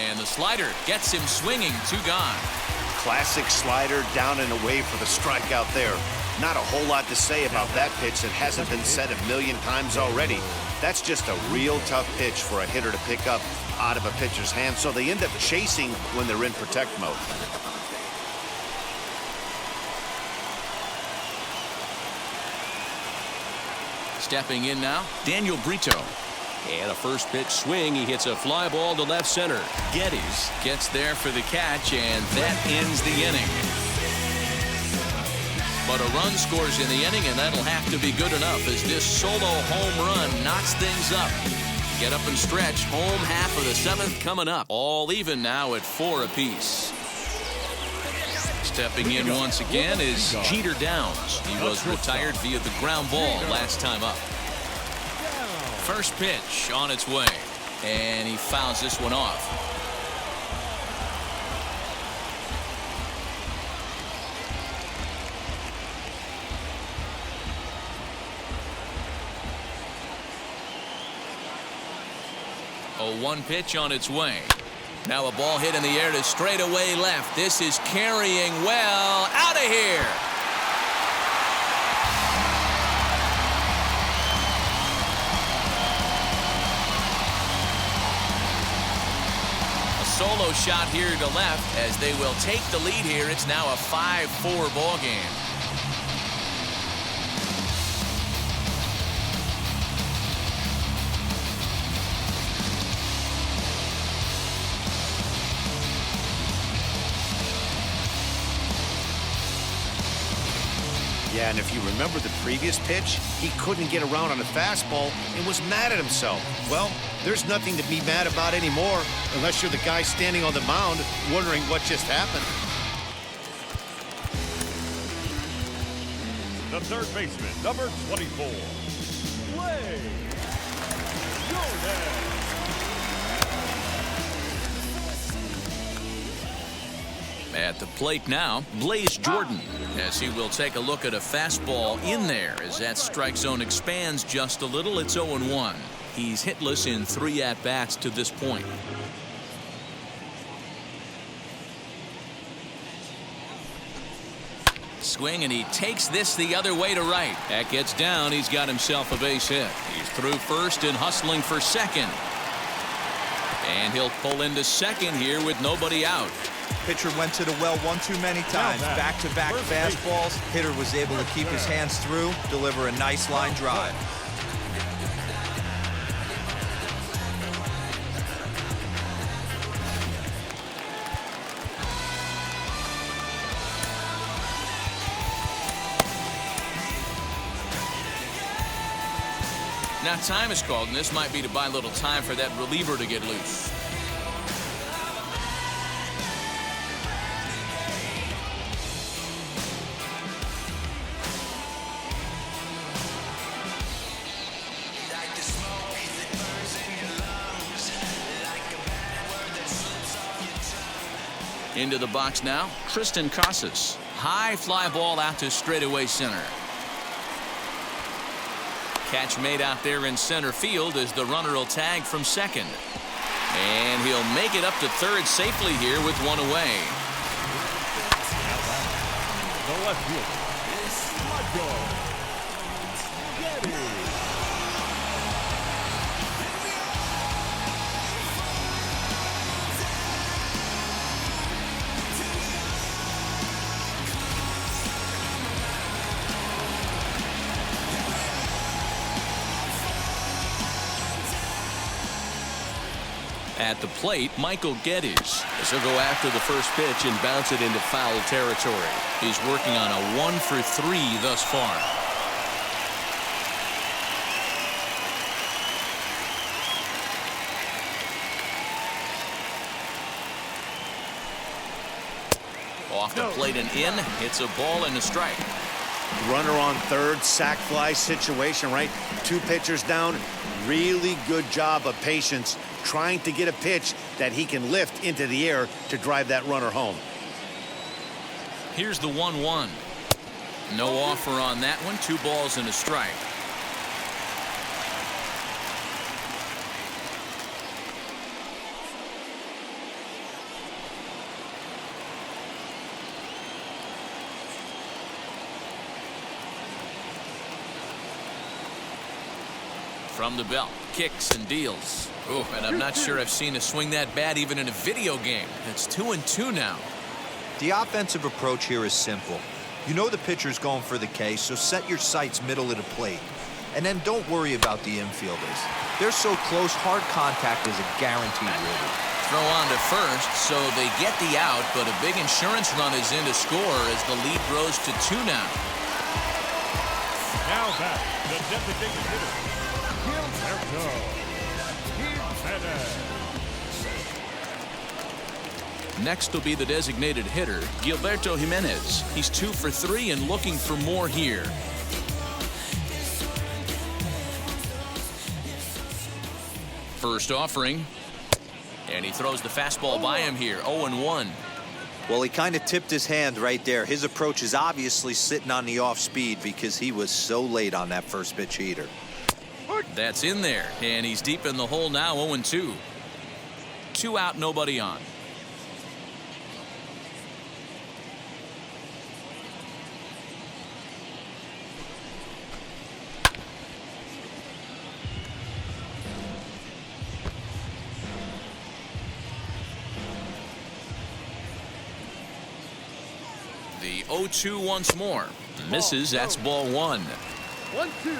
And the slider gets him swinging. 2 gone. Classic slider down and away for the strikeout there. Not a whole lot to say about that pitch that hasn't been said a million times already. That's just a real tough pitch for a hitter to pick up out of a pitcher's hand, so they end up chasing when they're in protect mode. Stepping in now, Daniel Brito. And a first pitch swing. He hits a fly ball to left center. Geddes gets there for the catch, and that ends the inning. But a run scores in the inning, and that'll have to be good enough as this solo home run knocks things up. Get up and stretch. Home half of the 7th coming up. All even now at 4 apiece. Stepping in once again is Jeter Downs. He was retired via the ground ball last time up. First pitch on its way, and he fouls this one off. A 1 pitch on its way. Now a ball hit in the air to straightaway left. This is carrying well. Out of here. Solo shot here to left as they will take the lead here. It's now a 5-4 ball game. Yeah, and if you remember the previous pitch, he couldn't get around on a fastball and was mad at himself. Well, there's nothing to be mad about anymore unless you're the guy standing on the mound wondering what just happened. The third baseman, number 24, Blaze Jordan. At the plate now, Blaze Jordan, as he will take a look at a fastball in there as that strike zone expands just a little. It's 0-1. He's hitless in 3 at-bats to this point. Swing, and he takes this the other way to right. That gets down. He's got himself a base hit. He's through first and hustling for second. And he'll pull into second here with nobody out. Pitcher went to the well one too many times. Back-to-back fastballs. Hitter was able to keep his hands through, deliver a nice line drive. Now time is called, and this might be to buy a little time for that reliever to get loose. Into the box now, Tristan Casas. High fly ball out to straightaway center. Catch made out there in center field as the runner will tag from second. And he'll make it up to third safely here with one away. The left fielder, Michael Geddes. At the plate, Michael Geddes, as he'll go after the first pitch and bounce it into foul territory. He's working on a 1 for 3 thus far. Off the plate and in. It's a ball and a strike. Runner on third, sac fly situation, right? 2 pitchers down. Really good job of patience, trying to get a pitch that he can lift into the air to drive that runner home. Here's the 1-1. No offer on that one. 2 balls and a strike. From the belt, kicks and deals. Oh, and I'm not sure I've seen a swing that bad even in a video game. It's 2-2 now. The offensive approach here is simple. You know the pitcher's going for the K, so set your sights middle of the plate. And then don't worry about the infielders. They're so close, hard contact is a guaranteed ribby. Throw on to first, so they get the out, but a big insurance run is in to score as the lead grows to 2 now. Now back, the designated hitter, Gilberto Jimenez. Next will be the designated hitter, Gilberto Jimenez. He's 2 for 3 and looking for more here. First offering. And he throws the fastball by him here, 0-1. Well, he kind of tipped his hand right there. His approach is obviously sitting on the off speed because he was so late on that first pitch heater. That's in there, and he's deep in the hole now, 0-2. 2 out, nobody on. The 0-2 once more. Misses, that's ball 1. 1-2.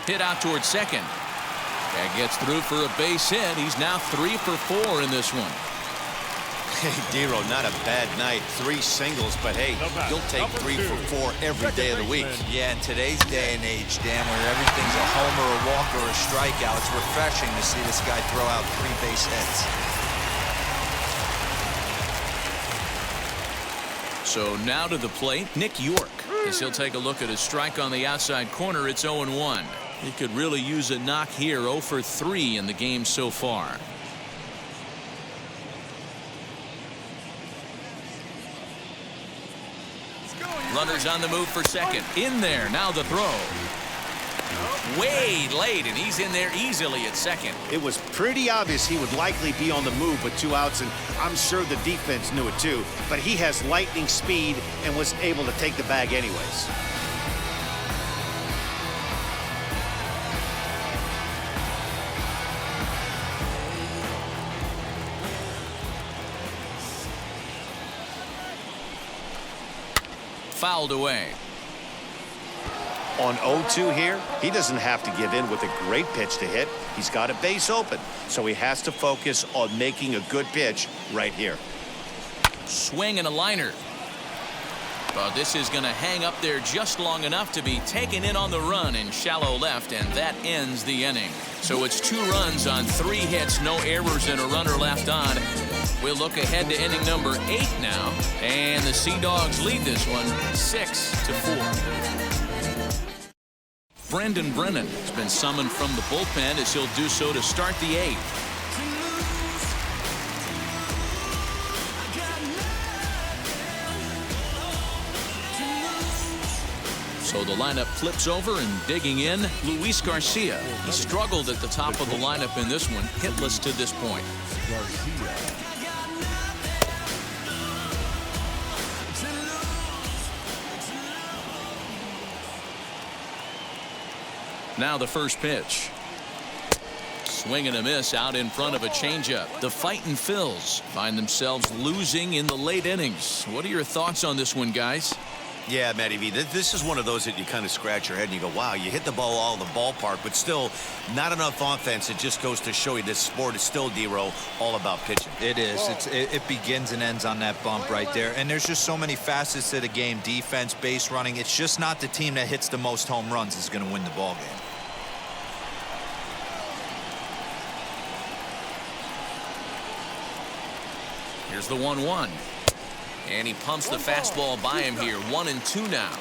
Hit out towards second. That gets through for a base hit. He's now 3 for 4 in this one. Hey, Dero, not a bad night. 3 singles, but hey, you'll take 3 for 4 every day of the week. Yeah, in today's day and age, Dan, where everything's a homer, a walk, or a strikeout, it's refreshing to see this guy throw out 3 base hits. So now to the plate, Nick York, as he'll take a look at his strike on the outside corner. It's 0-1. He could really use a knock here. 0 for 3 in the game so far. Runners on the move for second. In there. Now the throw. Way late, and he's in there easily at second. It was pretty obvious he would likely be on the move with 2 outs, and I'm sure the defense knew it too. But he has lightning speed and was able to take the bag anyways. Fouled away. On 0-2 here, he doesn't have to give in with a great pitch to hit. He's got a base open, so he has to focus on making a good pitch right here. Swing and a liner. But this is going to hang up there just long enough to be taken in on the run in shallow left, and that ends the inning. So it's 2 runs on 3 hits, no errors, and a runner left on. We'll look ahead to inning number 8 now, and the Sea Dogs lead this one 6-4. Brendan Brennan has been summoned from the bullpen as he'll do so to start the 8th. So the lineup flips over, and digging in, Luis Garcia. He struggled at the top of the lineup in this one, hitless to this point. Garcia. Now the first pitch. Swing and a miss out in front of a changeup. The Fightin Phils find themselves losing in the late innings. What are your thoughts on this one, guys? Yeah, Matty V, this is one of those that you kind of scratch your head and you go, wow, you hit the ball all in the ballpark, but still not enough offense. It just goes to show you this sport is still, Dero, all about pitching. It is. It begins and ends on that bump right there. And there's just so many facets to the game. Defense, base running. It's just not the team that hits the most home runs is going to win the ball game. Here's the 1-1. And he pumps the fastball by him here. 1-2 now.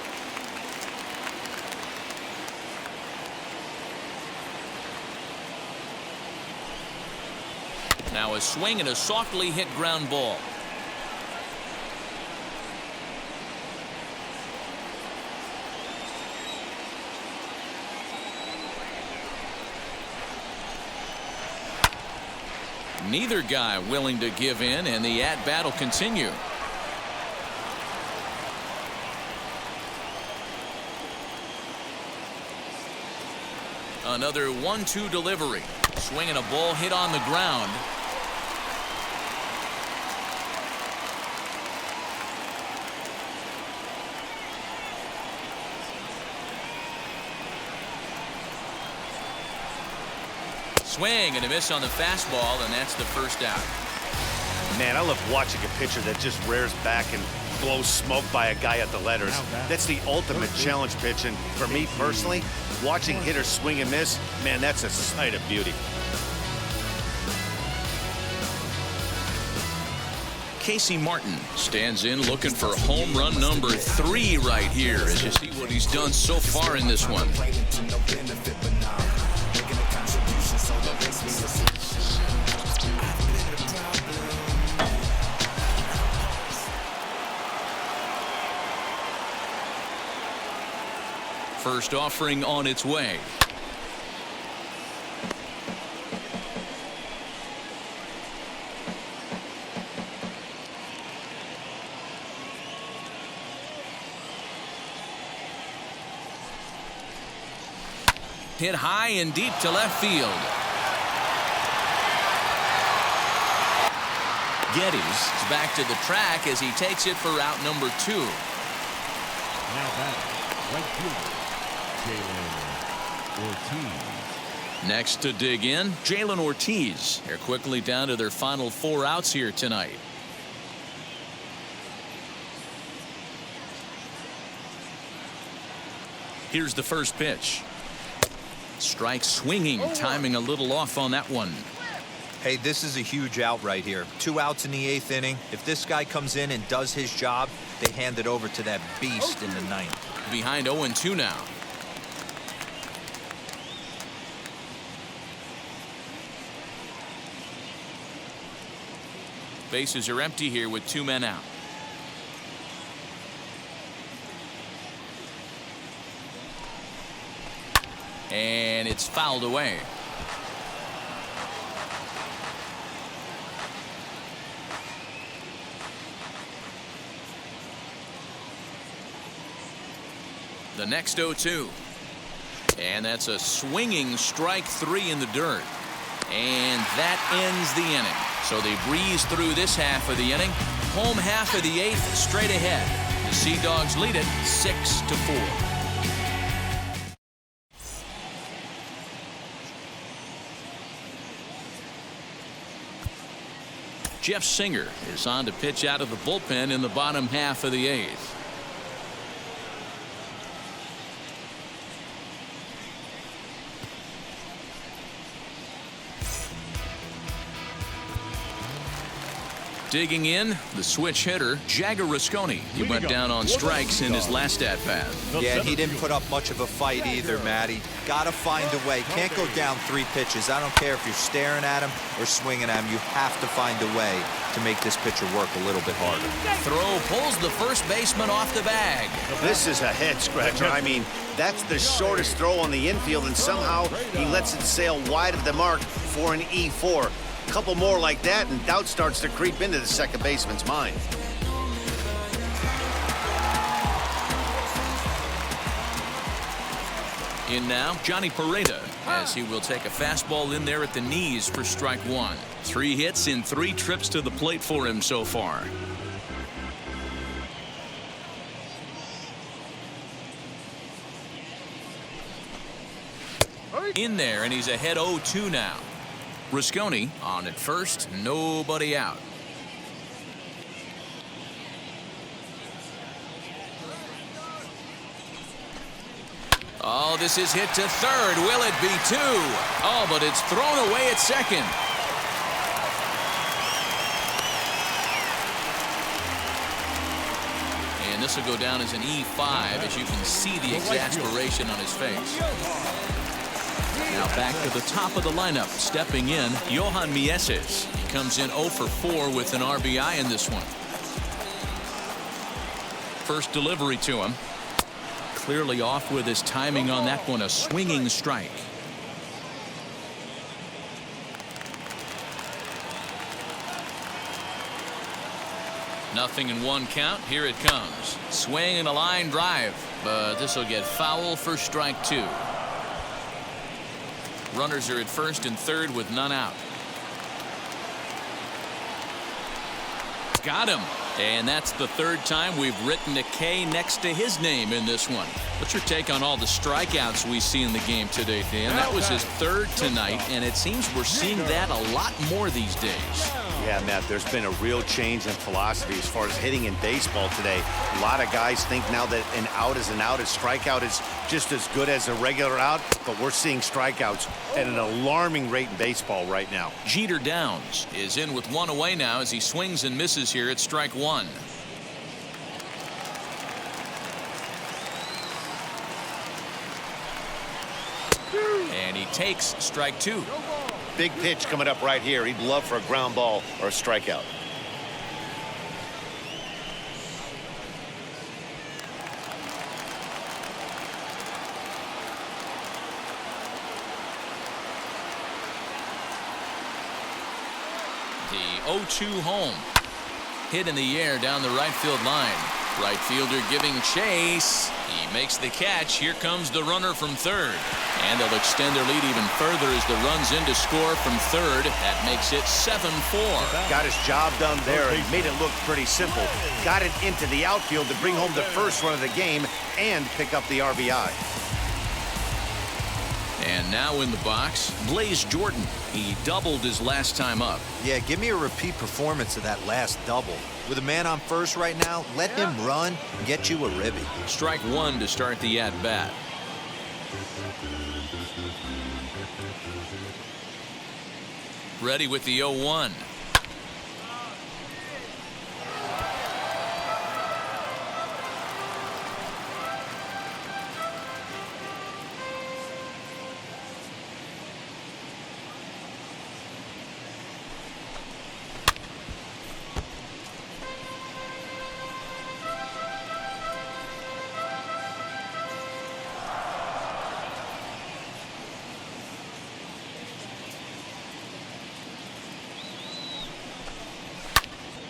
Now a swing and a softly hit ground ball. Neither guy willing to give in, and the at-bat will continue. Another 1-2 delivery. Swinging a ball hit on the ground. Swing and a miss on the fastball, and that's the first out. Man, I love watching a pitcher that just rears back and blows smoke by a guy at the letters. That's the ultimate challenge pitch, and for me personally, watching hitters swing and miss, man, that's a sight of beauty. Casey Martin stands in looking for home run number 3 right here as you see what he's done so far in this one. First offering on its way. Hit high and deep to left field. Geddes is back to the track as he takes it for out number 2. Now back, right fielder, Jalen Ortiz. Next to dig in, Jalen Ortiz. They're quickly down to their final 4 outs here tonight. Here's the first pitch. Strike swinging, timing a little off on that one. Hey, this is a huge out right here. 2 outs in the 8th inning. If this guy comes in and does his job, they hand it over to that beast in the 9th. Behind 0-2 now. Bases are empty here with 2 men out. And it's fouled away. The next 0-2. And that's a swinging strike 3 in the dirt. And that ends the inning. So they breeze through this half of the inning. Home half of the 8th straight ahead. The Sea Dogs lead it 6-4. Jeff Singer is on to pitch out of the bullpen in the bottom half of the 8th. Digging in, the switch hitter, Jagger Rasconi. He went down on strikes in his last at-bat. Yeah, he didn't put up much of a fight either, Matty. Gotta find a way. Can't go down 3 pitches. I don't care if you're staring at him or swinging at him. You have to find a way to make this pitcher work a little bit harder. Throw pulls the first baseman off the bag. This is a head scratcher. I mean, that's the shortest throw on the infield, and somehow he lets it sail wide of the mark for an E4. Couple more like that, and doubt starts to creep into the second baseman's mind. In now, Johnny Pareda, as he will take a fastball in there at the knees for strike 1. 3 hits in 3 trips to the plate for him so far. In there, and he's ahead 0-2 now. Rasconi on at first, nobody out. Oh, this is hit to third. Will it be 2? Oh, but it's thrown away at second. And this will go down as an E5, as you can see the exasperation on his face. Now back to the top of the lineup, stepping in, Johan Mieses. He comes in 0 for 4 with an RBI in this one. First delivery to him. Clearly off with his timing on that one, a swinging strike. Nothing in one count. Here it comes. Swing and a line drive, but this will get foul for strike two. Runners are at first and third with none out. Got him. And that's the third time we've written a K next to his name in this one. What's your take on all the strikeouts we see in the game today, Dan? That was his third tonight, and it seems we're seeing that a lot more these days. Yeah, Matt, there's been a real change in philosophy as far as hitting in baseball today. A lot of guys think now that an out is an out, a strikeout is just as good as a regular out, but we're seeing strikeouts at an alarming rate in baseball right now. Jeter Downs is in with one away now as he swings and misses here at strike one. And he takes strike two. Big pitch coming up right here. He'd love for a ground ball or a strikeout. The 0-2 home. Hit in the air down the right field line. Right fielder giving chase. He makes the catch. Here comes the runner from third. And they'll extend their lead even further as the run's in to score from third. That makes it 7-4. Got his job done there and made it look pretty simple. Got it into the outfield to bring home the first run of the game and pick up the RBI. And now in the box, Blaze Jordan. He doubled his last time up. Yeah, give me a repeat performance of that last double. With a man on first right now, let him run and get you a ribby. Strike one to start the at-bat. Ready with the 0-1.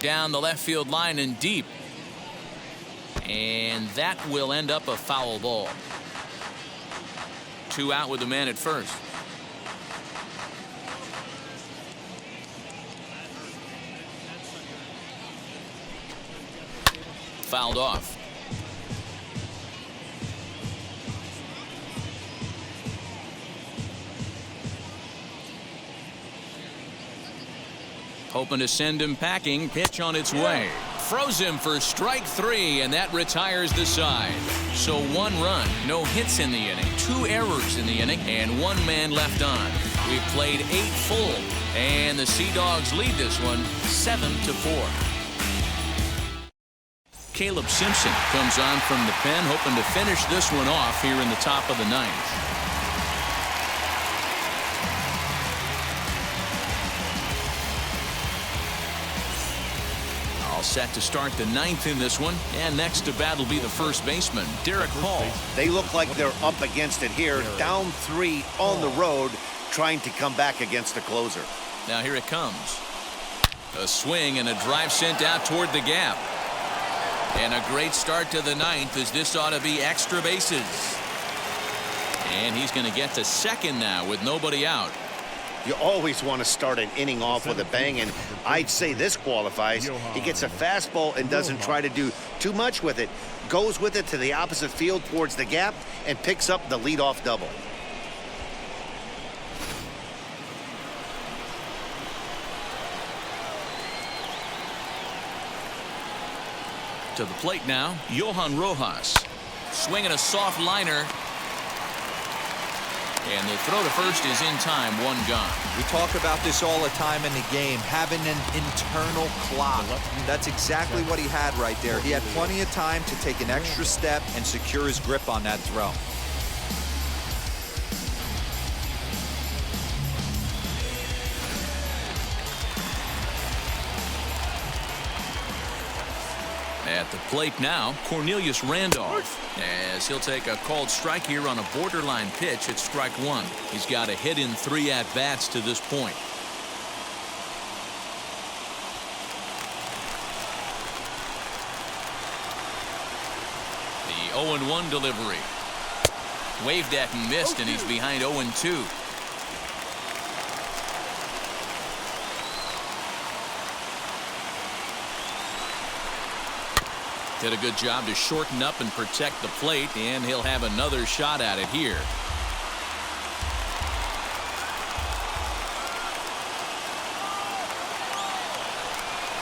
Down the left field line and deep. And that will end up a foul ball. 2 out with the man at first. Fouled off. Hoping to send him packing. Pitch on its way. Froze him for strike three, and that retires the side. So 1 run, no hits in the inning, 2 errors in the inning, and 1 man left on. We've played 8 full, and the Sea Dogs lead this one 7-4. Caleb Simpson comes on from the pen, hoping to finish this one off here in the top of the 9th. Set to start the 9th in this one, and next to bat will be the first baseman, Derek Hall. They look like they're up against it here, down 3 on the road, trying to come back against the closer. Now here it comes. A swing and a drive sent out toward the gap. And a great start to the 9th, as this ought to be extra bases. And he's going to get to second now with nobody out. You always want to start an inning off with a bang, and I'd say this qualifies. He gets a fastball and doesn't try to do too much with it. Goes with it to the opposite field towards the gap and picks up the leadoff double. To the plate now, Johan Rojas. Swinging a soft liner. And the throw to first is in time, 1 gone. We talk about this all the time in the game, having an internal clock. That's exactly what he had right there. He had plenty of time to take an extra step and secure his grip on that throw. At the plate now, Cornelius Randolph, as he'll take a called strike here on a borderline pitch at strike 1. He's got a hit in 3 at-bats to this point. 0-1 delivery. Waved at and missed, and he's behind 0-2. Did a good job to shorten up and protect the plate, and he'll have another shot at it here.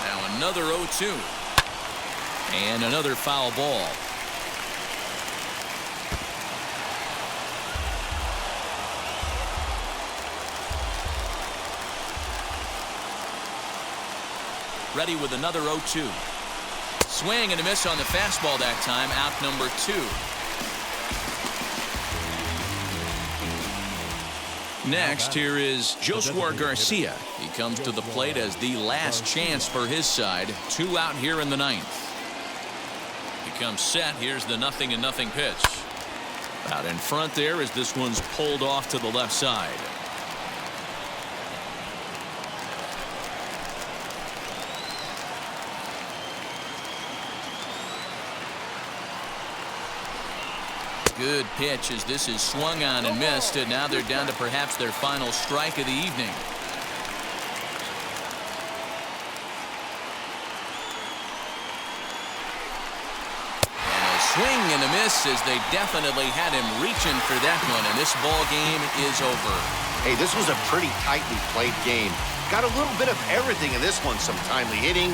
Now another 0-2. And another foul ball. Ready with another 0-2. Swing and a miss on the fastball that time. Out number 2. Next, here is Josué Garcia. He comes to the plate as the last chance for his side. 2 out here in the 9th. He comes set. Here's the 0-0 pitch. Out in front there as this one's pulled off to the left side. Good pitch as this is swung on and missed, and now they're down to perhaps their final strike of the evening. And a swing and a miss as they definitely had him reaching for that one, and this ball game is over. Hey, this was a pretty tightly played game. Got a little bit of everything in this one. Some timely hitting,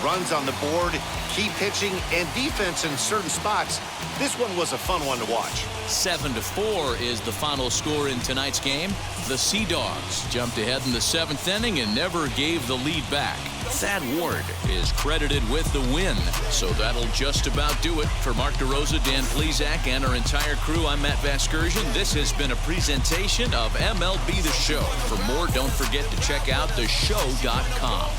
runs on the board, key pitching, and defense in certain spots. This one was a fun one to watch. 7-4 is the final score in tonight's game. The Sea Dogs jumped ahead in the 7th inning and never gave the lead back. Thad Ward is credited with the win. So that'll just about do it. For Mark DeRosa, Dan Plesac, and our entire crew, I'm Matt Vasgersian. This has been a presentation of MLB The Show. For more, don't forget to check out theshow.com.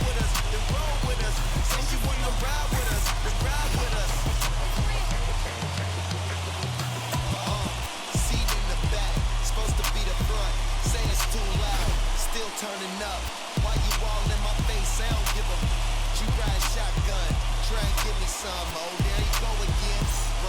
Turning up.